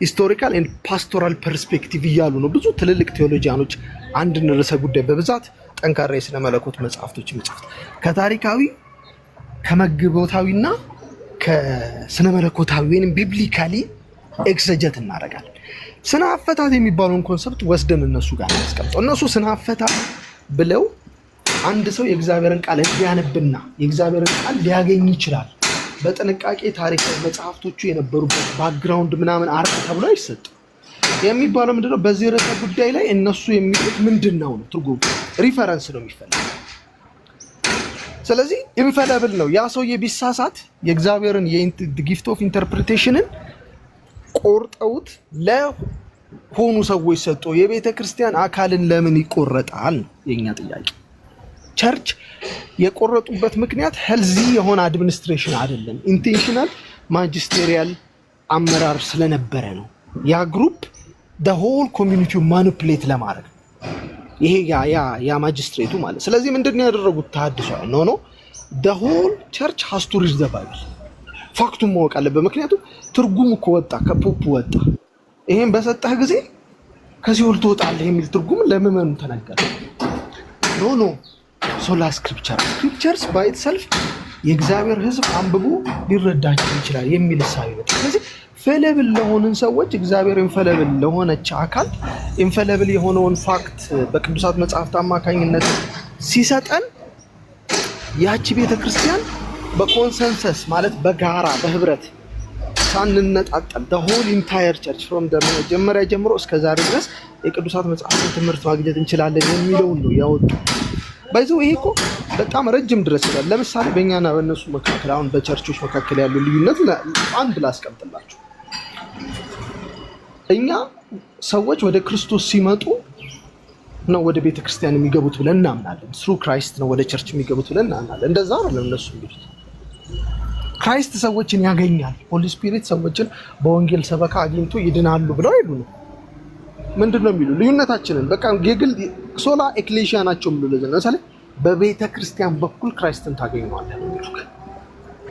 ሂስቶሪካል ኤንድ ፓስቶራል ፐርስፔክቲቭ እያሉ ነው። ብዙ ትልልቅ ቴዎሎጂያኖች አንድን ርዕሰ ጉዳይ በብዛት ጠንካራ የስነ መለኮት መጽሐፍቶች የሚጽፉት ከታሪካዊ ከመግቦታዊና ከስነ መለኮታዊ ወይም ቢብሊካሊ ኤክሰጀት እናደርጋለን። ስነ አፈታት የሚባለውን ኮንሰፕት ወስደን እነሱ ጋር እናስቀምጠው። እነሱ ስነ አፈታት ብለው አንድ ሰው የእግዚአብሔርን ቃል ሊያነብና የእግዚአብሔርን ቃል ሊያገኝ ይችላል። በጥንቃቄ ታሪካዊ መጽሐፍቶቹ የነበሩበት ባክግራውንድ ምናምን አርቅ ተብሎ አይሰጥም። የሚባለው ምንድነው? በዚህ ርዕሰ ጉዳይ ላይ እነሱ የሚሉት ምንድነው ነው ትርጉም ሪፈረንስ ነው የሚፈልገው። ስለዚህ ኢንፈለብል ነው። ያ ሰውዬ ቢሳሳት የእግዚአብሔርን ጊፍት ኦፍ ኢንተርፕሪቴሽንን ቆርጠውት ሆኑ ሰዎች ሰጡ። የቤተ ክርስቲያን አካልን ለምን ይቆረጣል? የኛ ጥያቄ። ቸርች የቆረጡበት ምክንያት ሄልዚ የሆነ አድሚኒስትሬሽን አይደለም፣ ኢንቴንሽናል ማጅስቴሪያል አመራር ስለነበረ ነው። ያ ግሩፕ the whole community ማኒፑሌት ለማድረግ ይሄ ያ ማጅስትሬቱ ማለት። ስለዚህ ምንድነው ያደረጉት? ተሐድሷል ኖ the whole church has to read the Bible። ፋክቱን ማወቅ አለበት። ምክንያቱም ትርጉም እኮ ወጣ፣ ከፖፕ ወጣ። ይሄን በሰጠህ ጊዜ ከሲኦል ትወጣለህ የሚል ትርጉም ለምዕመኑ ተነገረ። ኖ ሶላ ስክሪፕቸርስ ባይ ኢትሰልፍ የእግዚአብሔር ሕዝብ አንብቦ ሊረዳቸው ይችላል የሚል እሳቤ ነው። ስለዚህ ኢንፈለብል ለሆንን ሰዎች እግዚአብሔር ኢንፈለብል ለሆነች አካል ኢንፈለብል የሆነውን ፋክት በቅዱሳት መጽሐፍት አማካኝነት ሲሰጠን ያቺ ቤተክርስቲያን በኮንሰንሰስ ማለት በጋራ በህብረት ሳንነጣጠል the whole entire church from the መጀመሪያ ጀምሮ እስከ ዛሬ ድረስ የቅዱሳት መጽሐፍትን ትምህርት ማግኘት እንችላለን የሚለውን ነው ያወጡ። ባይዘው ይሄ እኮ በጣም ረጅም ድረስ ይላል። ለምሳሌ በእኛና በእነሱ መካከል አሁን በቸርቾች መካከል ያለው ልዩነት አንድ ላስቀምጥላችሁ። እኛ ሰዎች ወደ ክርስቶስ ሲመጡ ነው ወደ ቤተ ክርስቲያን የሚገቡት ብለን እናምናለን። ስሩ ክራይስት ነው ወደ ቸርች የሚገቡት ብለን እናምናለን። እንደዛ አይደለም። እነሱ የሚሉት ክራይስት ሰዎችን ያገኛል፣ ሆሊ ስፒሪት ሰዎችን በወንጌል ሰበካ አግኝቶ ይድናሉ ብለው አይሉ ነው። ምንድነው የሚሉ? ልዩነታችንን በቃ የግል ሶላ ኤክሌሺያ ናቸው የሚሉ። ለምሳሌ በቤተ ክርስቲያን በኩል ክራይስትን ታገኘዋለህ የሚሉ።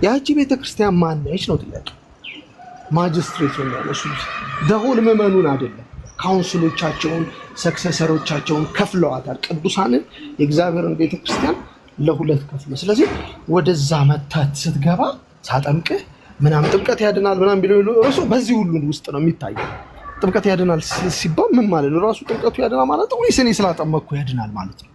ያቺ ቤተ ክርስቲያን ማን ነች ነው ጥያቄ። ማጅስትሬት ነው የሚያነሱት። ደሆል ምዕመኑን አይደለም። ካውንስሎቻቸውን ሰክሰሰሮቻቸውን ከፍለዋታል። ቅዱሳንን የእግዚአብሔርን ቤተክርስቲያን ለሁለት ከፍለ። ስለዚህ ወደዛ መታት ስትገባ ሳጠምቅህ ምናምን ጥምቀት ያድናል ምናምን ቢለው እራሱ በዚህ ሁሉ ውስጥ ነው የሚታየው። ጥምቀት ያድናል ሲባል ምን ማለት ነው? ራሱ ጥምቀቱ ያድናል ማለት ነው ወይስ እኔ ስላጠመቅኩ ያድናል ማለት ነው?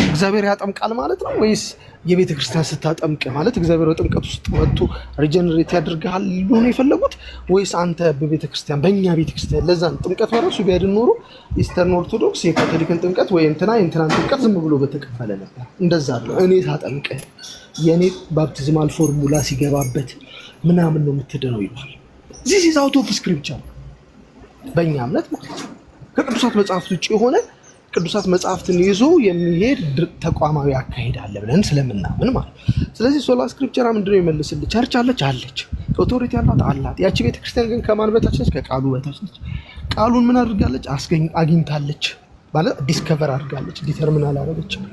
እግዚአብሔር ያጠምቃል ማለት ነው ወይስ የቤተ ክርስቲያን ስታጠምቅ ማለት እግዚአብሔር በጥምቀት ውስጥ መጥቶ ሪጀነሬት ያደርጋል ነው የፈለጉት? ወይስ አንተ በቤተ ክርስቲያን በእኛ ቤተ ክርስቲያን ለዛን ጥምቀት በራሱ ቢያድን ኖሮ ኢስተርን ኦርቶዶክስ የካቶሊክን ጥምቀት ወይ የእንትናን ጥምቀት ዝም ብሎ በተቀበለ ነበር። እንደዛ ነው። እኔ ሳጠምቅ የኔ ባፕቲዝማል ፎርሙላ ሲገባበት ምናምን ነው የምትድነው ይባል። ዚስ ኢዝ አውት ኦፍ ስክሪፕቸር በእኛ እምነት ማለት ነው። ከቅዱሳት መጽሐፍት ውጭ የሆነ ቅዱሳት መጽሐፍትን ይዞ የሚሄድ ተቋማዊ አካሄድ አለ ብለን ስለምናምን ማለት። ስለዚህ ሶላ ስክሪፕቸራ ምንድነው ይመልስልህ? ቸርች አለች፣ ኦቶሪቲ አላት። ያቺ ቤተክርስቲያን ግን ከማን በታች ነች? ከቃሉ በታች ነች። ቃሉን ምን አድርጋለች? አግኝታለች ማለት ዲስከቨር አድርጋለች፣ ዲተርሚን አላደረገችም።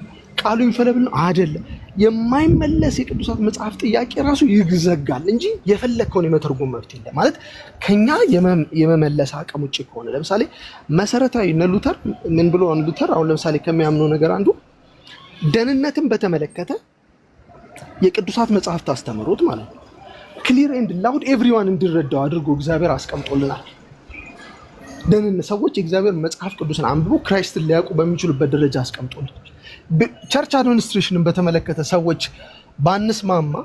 ቃሉ ኢንፈለብል ነው አይደለም። የማይመለስ የቅዱሳት መጽሐፍ ጥያቄ ራሱ ይዘጋል እንጂ የፈለከውን የመተርጎም መብት የለም ማለት ከኛ የመመለስ አቅም ውጭ ከሆነ። ለምሳሌ መሰረታዊ ሉተር ምን ብሎ ሉተር አሁን ለምሳሌ ከሚያምነው ነገር አንዱ ደህንነትን በተመለከተ የቅዱሳት መጽሐፍት አስተምሮት ማለት ነው ክሊር ኤንድ ላውድ ኤቭሪዋን እንዲረዳው አድርጎ እግዚአብሔር አስቀምጦልናል። ደህንነት ሰዎች የእግዚአብሔር መጽሐፍ ቅዱስን አንብቦ ክራይስትን ሊያውቁ በሚችሉበት ደረጃ አስቀምጦልናል። ቸርች አድሚኒስትሬሽንን በተመለከተ ሰዎች ባንስማማ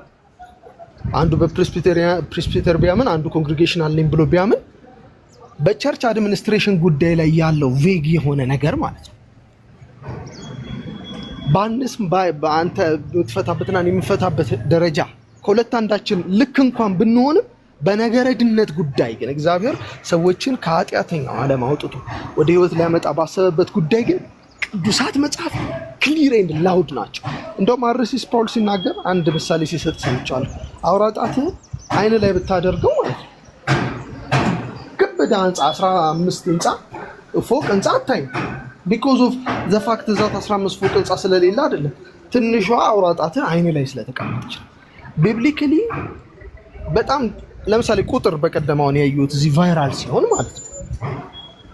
አንዱ በፕሬስቢተር ቢያምን አንዱ ኮንግሪጌሽናል ነኝ ብሎ ቢያምን በቸርች አድሚኒስትሬሽን ጉዳይ ላይ ያለው ቬግ የሆነ ነገር ማለት ነው በአንተ የምትፈታበትና የምፈታበት ደረጃ ከሁለት አንዳችን ልክ እንኳን ብንሆንም በነገረ ድነት ጉዳይ ግን እግዚአብሔር ሰዎችን ከኃጢአተኛው ዓለም አውጥቶ ወደ ህይወት ሊያመጣ ባሰበበት ጉዳይ ግን ቅዱሳት መጽሐፍ ክሊር ኤንድ ላውድ ናቸው። እንደውም አርሲስ ፓውል ሲናገር አንድ ምሳሌ ሲሰጥ ሰምቻለሁ። አውራ ጣትህ አይን ላይ ብታደርገው ማለት ነው ግብዳ ህንፃ 15 ህንፃ ፎቅ ህንፃ አታይም። ቢኮዝ ኦፍ ዘ ፋክት ዛት 15 ፎቅ ህንፃ ስለሌለ አይደለም፣ ትንሿ አውራ ጣትህ አይን ላይ ስለተቀመጠች። ቢብሊካሊ በጣም ለምሳሌ ቁጥር በቀደማውን ያዩት እዚህ ቫይራል ሲሆን ማለት ነው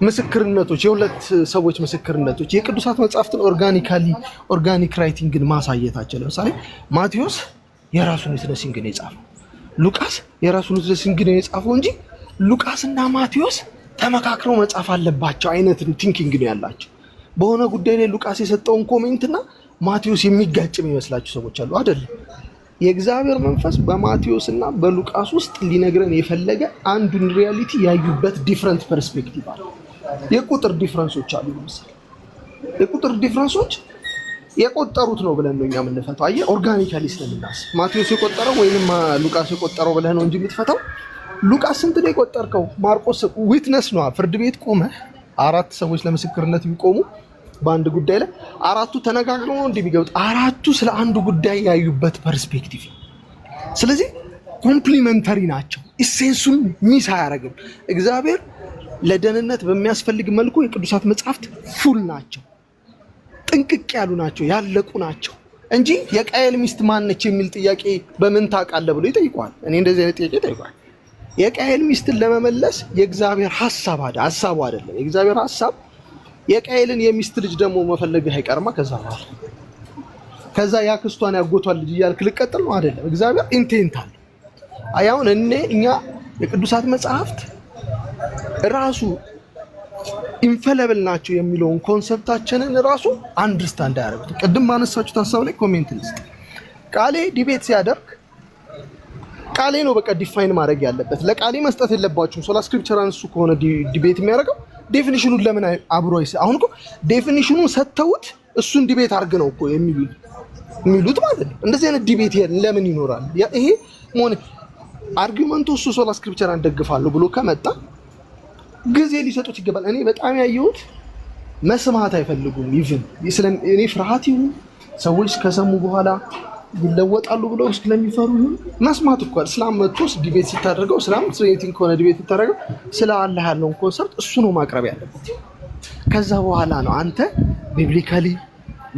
ምስክርነቶች የሁለት ሰዎች ምስክርነቶች የቅዱሳት መጽሐፍትን ኦርጋኒክ ራይቲንግን ማሳየታቸው። ለምሳሌ ማቴዎስ የራሱን ዊትነሲንግን የጻፈው፣ ሉቃስ የራሱን ዊትነሲንግን የጻፈው እንጂ ሉቃስና ማቴዎስ ተመካክረው መጻፍ አለባቸው አይነት ቲንኪንግ ነው ያላቸው። በሆነ ጉዳይ ላይ ሉቃስ የሰጠውን ኮሜንትና ማቴዎስ የሚጋጭ የሚመስላቸው ሰዎች አሉ። አይደለም። የእግዚአብሔር መንፈስ በማቴዎስ እና በሉቃስ ውስጥ ሊነግረን የፈለገ አንዱን ሪያሊቲ ያዩበት ዲፍረንት ፐርስፔክቲቭ አለ። የቁጥር ዲፍረንሶች አሉ። ለምሳሌ የቁጥር ዲፍረንሶች የቆጠሩት ነው ብለን ነው እኛ የምንፈታው። አየህ ኦርጋኒካሊ ስለምናስብ ማቴዎስ የቆጠረው ወይንም ሉቃስ የቆጠረው ብለህ ነው እንጂ የምትፈታው ሉቃስ ስንት ነው የቆጠርከው? ማርቆስ ዊትነስ ነው። ፍርድ ቤት ቆመህ 4 ሰዎች ለምስክርነት ቢቆሙ በአንድ ጉዳይ ላይ 4ቱ ተነጋግረው ነው እንደሚገቡት። 4ቱ ስለ አንዱ ጉዳይ ያዩበት ፐርስፔክቲቭ ነው። ስለዚህ ኮምፕሊመንተሪ ናቸው። ኢሴንሱን ሚስ አያደርግም። እግዚአብሔር ለደህንነት በሚያስፈልግ መልኩ የቅዱሳት መጽሐፍት ፉል ናቸው፣ ጥንቅቅ ያሉ ናቸው፣ ያለቁ ናቸው እንጂ የቃየል ሚስት ማነች የሚል ጥያቄ በምን ታውቃለህ ብሎ ይጠይቀዋል። እኔ እንደዚህ አይነት ጥያቄ ይጠይቀዋል። የቃየል ሚስትን ለመመለስ የእግዚአብሔር ሐሳቡ አይደለም። የእግዚአብሔር ሐሳብ የቃየልን የሚስት ልጅ ደግሞ መፈለግህ አይቀርማ። ከዛ ያክስቷን ያጎቷን ልጅ እያልክ ልቀጥል ነው አይደለም። እግዚአብሔር ኢንቴንት አለ። አሁን እኛ የቅዱሳት መጽሐፍት ራሱ ኢንፈለብል ናቸው የሚለውን ኮንሰፕታችንን ራሱ አንደርስታንድ ያደርጉት። ቅድም ማነሳችሁት ሀሳብ ላይ ኮሜንት ልስጥ። ቃሌ ዲቤት ሲያደርግ ቃሌ ነው በቃ ዲፋይን ማድረግ ያለበት። ለቃሌ መስጠት የለባችሁም። ሶላ ስክሪፕቸራን እሱ ከሆነ ዲቤት የሚያደርገው ዴፊኒሽኑን ለምን አብሮ አሁን እኮ ዴፊኒሽኑን ሰጥተውት እሱን ዲቤት አድርግ ነው እኮ የሚሉት ማለት ነው። እንደዚህ አይነት ዲቤት ለምን ይኖራል? ይሄ ሞን አርጊመንቱ እሱ ሶላ ስክሪፕቸራን ደግፋለሁ ብሎ ከመጣ ጊዜ ሊሰጡት ይገባል። እኔ በጣም ያየሁት መስማት አይፈልጉም። ኢቭን እኔ ፍርሃት ይሁን ሰዎች ከሰሙ በኋላ ይለወጣሉ ብለው ስለሚፈሩ ይሁን መስማት እኮ እስላም መጥቶስ ዲቤት ሲታደርገው እስላም ትሬቲንግ ከሆነ ዲቤት ሲታደርገው ስለ አላህ ያለውን ኮንሰፕት እሱ ነው ማቅረብ ያለበት። ከዛ በኋላ ነው አንተ ቢብሊካሊ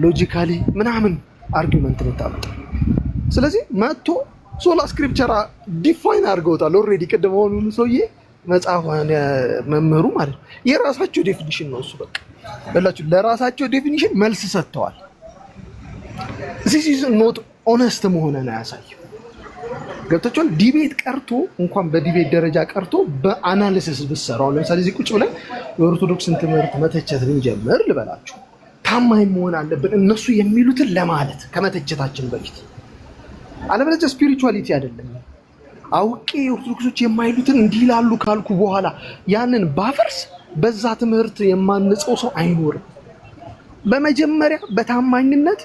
ሎጂካሊ ምናምን አርጊመንት የምታመጣው። ስለዚህ መጥቶ ሶላ ስክሪፕቸራ ዲፋይን አድርገውታል ኦልሬዲ። ቅድም ሆኑን ሰውዬ መጽሐፏን መምህሩ ማለት ነው የራሳቸው ዴፊኒሽን ነው እሱ። በቃ በላችሁ ለራሳቸው ዴፊኒሽን መልስ ሰጥተዋል። this is not honest መሆንን አያሳይም። ገብታችኋል? ዲቤት ቀርቶ እንኳን በዲቤት ደረጃ ቀርቶ በአናሊሲስ ብትሰራው ለምሳሌ እዚህ ቁጭ ብለን የኦርቶዶክስን ትምህርት መተቸት ብንጀምር ልበላችሁ ታማኝ መሆን አለብን እነሱ የሚሉትን ለማለት ከመተቸታችን በፊት። አለበለዚያ ስፒሪቹዋሊቲ አይደለም። አውቄ ኦርቶዶክሶች የማይሉትን እንዲህ ይላሉ ካልኩ በኋላ ያንን ባፈርስ በዛ ትምህርት የማንጸው ሰው አይኖርም። በመጀመሪያ በታማኝነት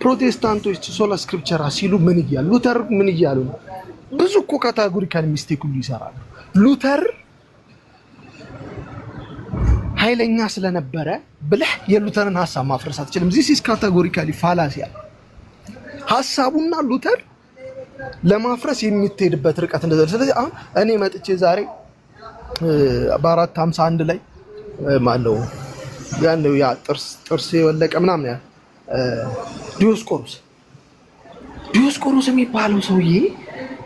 ፕሮቴስታንቶች ሶላ ስክሪፕቸራ ሲሉ ምን እያሉ ሉተር ምን እያሉ ነው? ብዙ እኮ ካታጎሪካል ሚስቴክ ሁሉ ይሰራሉ። ሉተር ኃይለኛ ስለነበረ ብለህ የሉተርን ሐሳብ ማፍረስ አትችልም። this is categorically fallacy። ሐሳቡና ሉተር ለማፍረስ የሚትሄድበት ርቀት እንደዛ። ስለዚህ አሁን እኔ መጥቼ ዛሬ በ451 ላይ ማለው ያለው ያ ጥርስ የወለቀ ምናምን ያ ዲዮስቆሮስ የሚባለው ሰውዬ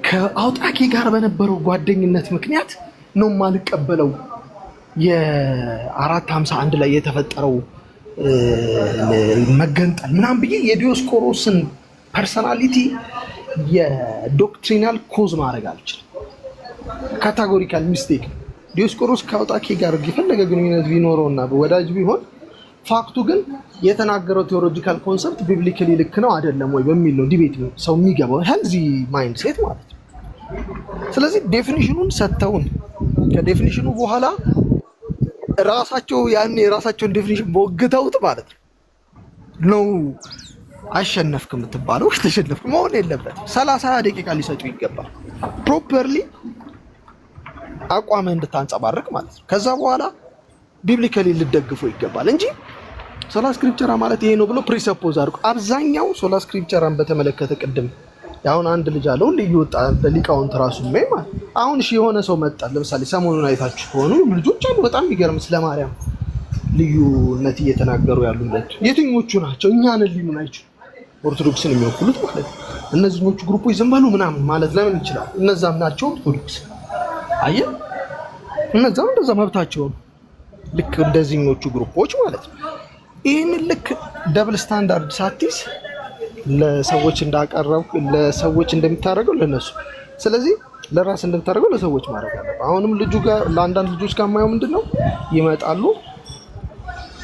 ከአውጣቂ ጋር በነበረው ጓደኝነት ምክንያት ነው ማልቀበለው የ451 ላይ የተፈጠረው መገንጠል ምናምን ብዬ የዲዮስቆሮስን ፐርሰናሊቲ የዶክትሪናል ኮዝ ማድረግ አልችልም። ካታጎሪካል ሚስቴክ። ዲዮስቆሮስ ከአውጣቂ ጋር የፈለገ ግንኙነት ቢኖረውና ወዳጅ ቢሆን ፋክቱ ግን የተናገረው ቴዎሎጂካል ኮንሰፕት ቢብሊካሊ ልክ ነው አይደለም ወይ በሚል ነው ዲቤት ነው ሰው የሚገባው ሄልዚ ማይንድ ሴት ማለት ነው። ስለዚህ ዴፊኒሽኑን ሰጥተውን ከዴፊኒሽኑ በኋላ ራሳቸው ያን የራሳቸውን ዴፊኒሽን በወግተውት ማለት ነው አሸነፍክ የምትባለው ተሸነፍክ መሆን የለበትም። 30 ደቂቃ ሊሰጡ ይገባል ፕሮፐርሊ አቋም እንድታንጸባርቅ ማለት ነው። ከዛ በኋላ ቢብሊካሊ ልደግፈው ይገባል እንጂ ሶላ ስክሪፕቸራ ማለት ይሄ ነው ብሎ ፕሪሰፖዝ አድርጎ አብዛኛው ሶላ ስክሪፕቸራን በተመለከተ ቅድም ያሁን አንድ ልጅ አለው ልዩ ወጣ በሊቃውንት ራሱ ማለት አሁን እሺ የሆነ ሰው መጣ። ለምሳሌ ሰሞኑን አይታችሁ ከሆኑ ልጆች አሉ በጣም የሚገርም ስለ ማርያም ልዩነት እየተናገሩ ያሉለት የትኞቹ ናቸው? እኛን ሊሉን አይችሉ ኦርቶዶክስን የሚወክሉት ማለት ነው። እነዚህኞቹ ግሩፖች ዝም በሉ ምናምን ማለት ለምን ይችላል? እነዛም ናቸው ኦርቶዶክስ። አየህ እነዛም እንደዛ መብታቸው ነው ልክ እንደዚህኞቹ ግሩፖች ማለት ነው። ይህንን ልክ ደብል ስታንዳርድ ሳትይዝ ለሰዎች እንዳቀረብኩ ለሰዎች እንደምታደርገው ለነሱ ስለዚህ ለራስ እንደምታደርገው ለሰዎች ማድረግ አለበት። አሁንም ልጁ ጋር ለአንዳንድ ልጆች ጋር ማየው ምንድነው ይመጣሉ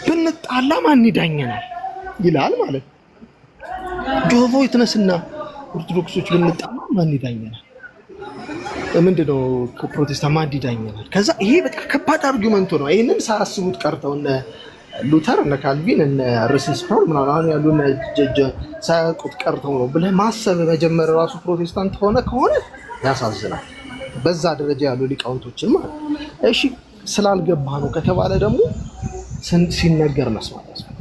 ብንጣላ ማን ይዳኘናል ይላል ማለት ነው። ጆሆቫ ዊትነስና ኦርቶዶክሶች ብንጣላ ማን ይዳኘናል? ምንድነው ፕሮቴስታንት ማን ይዳኘናል? ከዛ ይሄ በጣም ከባድ አርጊውመንት ነው። ይሄንን ሳያስቡት ቀርተው እነ ሉተር እነ ካልቪን እነ ሩስን ስፕራውል ምናምን ያሉ ሳያውቁት ቀርተው ነው ብለህ ማሰብ መጀመር ራሱ ፕሮቴስታንት ከሆነ ያሳዝናል። በዛ ደረጃ ያሉ ሊቃውንቶችን ማለት ነው። እሺ ስላልገባ ነው ከተባለ ደግሞ ሲነገር መስማት ያስፈልጋል።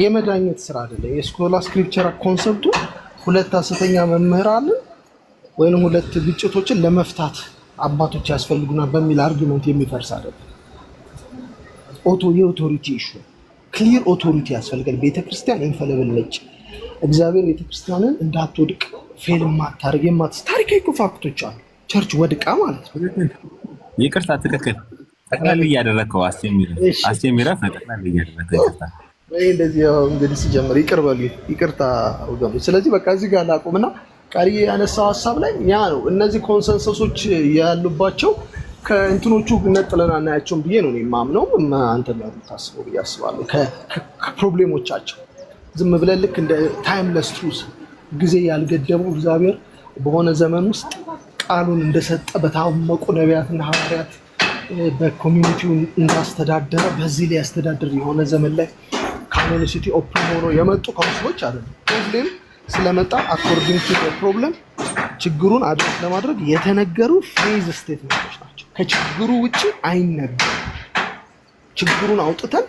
የመዳኘት ስራ አይደለም። የስኮላ ስክሪፕቸር ኮንሰፕቱ ሁለት ሐሰተኛ መምህራንን ወይንም ሁለት ግጭቶችን ለመፍታት አባቶች ያስፈልጉናል በሚል አርጊመንት የሚፈርስ አይደለም። የኦቶሪቲ ኢሹ ክሊር ኦቶሪቲ ያስፈልጋል። ቤተክርስቲያን ኢንፈለብል ነች። እግዚአብሔር ቤተክርስቲያንን እንዳትወድቅ ፌል ማታረግ ታሪካዊ ፋክቶች አሉ። ቸርች ወድቃ ማለት ነው። ይቅርታ፣ ትክክል ጠቅላላ እያደረግከው አስጀሚራ ጠቅላላ እያደረግከው ይቅርታ። እንደዚህ እንግዲህ ሲጀምር ይቅር በሉ፣ ይቅርታ ወገኖች። ስለዚህ በቃ እዚህ ጋር ላቁምና ቃሪ ያነሳው ሀሳብ ላይ ያ ነው። እነዚህ ኮንሰንሰሶች ያሉባቸው ከእንትኖቹ ነጥለን አናያቸውም ብዬ ነው የማምነው። አንተ ነው ታስበው ብዬ አስባለሁ። ከፕሮብሌሞቻቸው ዝም ብለን ልክ እንደ ታይምለስ ትሩዝ ጊዜ ያልገደበው እግዚአብሔር በሆነ ዘመን ውስጥ ቃሉን እንደሰጠ በታመቁ ነቢያትና ሐዋርያት በኮሚኒቲው እንዳስተዳደረ በዚህ ላይ ያስተዳድር የሆነ ዘመን ላይ ካኖኒሲቲ ኦፕን ሆኖ የመጡ ካውንስሎች አይደሉም። ፕሮብሌም ስለመጣ አኮርዲንግ ቱ ፕሮብለም ችግሩን አድረስ ለማድረግ የተነገሩ ፌዝ ስቴትመንቶች ናቸው። ከችግሩ ውጭ አይነገሩ። ችግሩን አውጥተን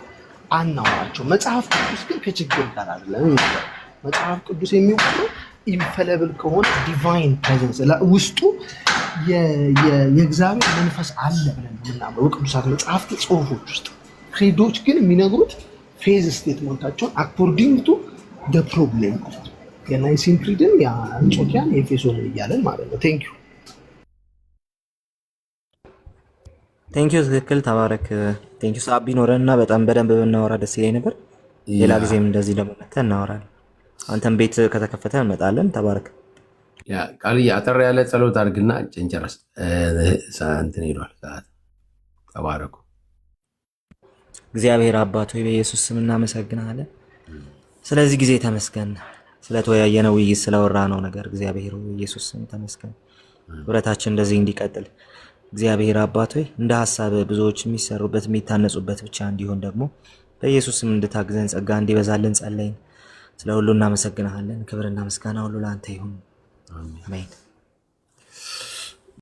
አናወራቸው። መጽሐፍ ቅዱስ ግን ከችግር ጋር አይደለም። መጽሐፍ ቅዱስ የሚወራው ኢንፈለብል ከሆነ ዲቫይን ፕሬዘንስ ውስጡ የእግዚአብሔር መንፈስ አለ ብለን ነው የምናምነው። በቅዱሳት መጽሐፍት ጽሑፎች ውስጥ ክሬዶች ግን የሚነግሩት ፌዝ ስቴትመንታቸውን አኮርዲንግ ቱ ፕሮብሌም ማለት ነው። የናይሲን ክሪድን የአንጾኪያን የኤፌሶንን እያለን ማለት ነው። ቴንኪዩ ትክክል ተባረክ። ቴንኪዩ ሰዓት ቢኖረን እና በጣም በደንብ ብናወራ ደስ ይለኝ ነበር። ሌላ ጊዜም እንደዚህ ደግሞ መተን እናወራለን። አንተም ቤት ከተከፈተ እንመጣለን። ተባረክ። ቃል አጠር ያለ ጸሎት አድርግና ጨንጨረስ እንትን ሄዷል ሰዓት። ተባረኩ። እግዚአብሔር አባት ሆይ በኢየሱስ ስም እናመሰግናለን። ስለዚህ ጊዜ ተመስገን። ስለተወያየነው ውይይት ስለወራነው ነገር እግዚአብሔር ሆይ በኢየሱስ ስም ተመስገን። ህብረታችን እንደዚህ እንዲቀጥል እግዚአብሔር አባት ሆይ እንደ ሐሳብ ብዙዎች የሚሰሩበት የሚታነጹበት ብቻ እንዲሆን ደግሞ በኢየሱስ ስም እንድታግዘን ጸጋ እንዲበዛልን ጸለይን። ስለ ሁሉ እናመሰግናለን። ክብርና ምስጋና ሁሉ ለአንተ ይሁን። አሜን።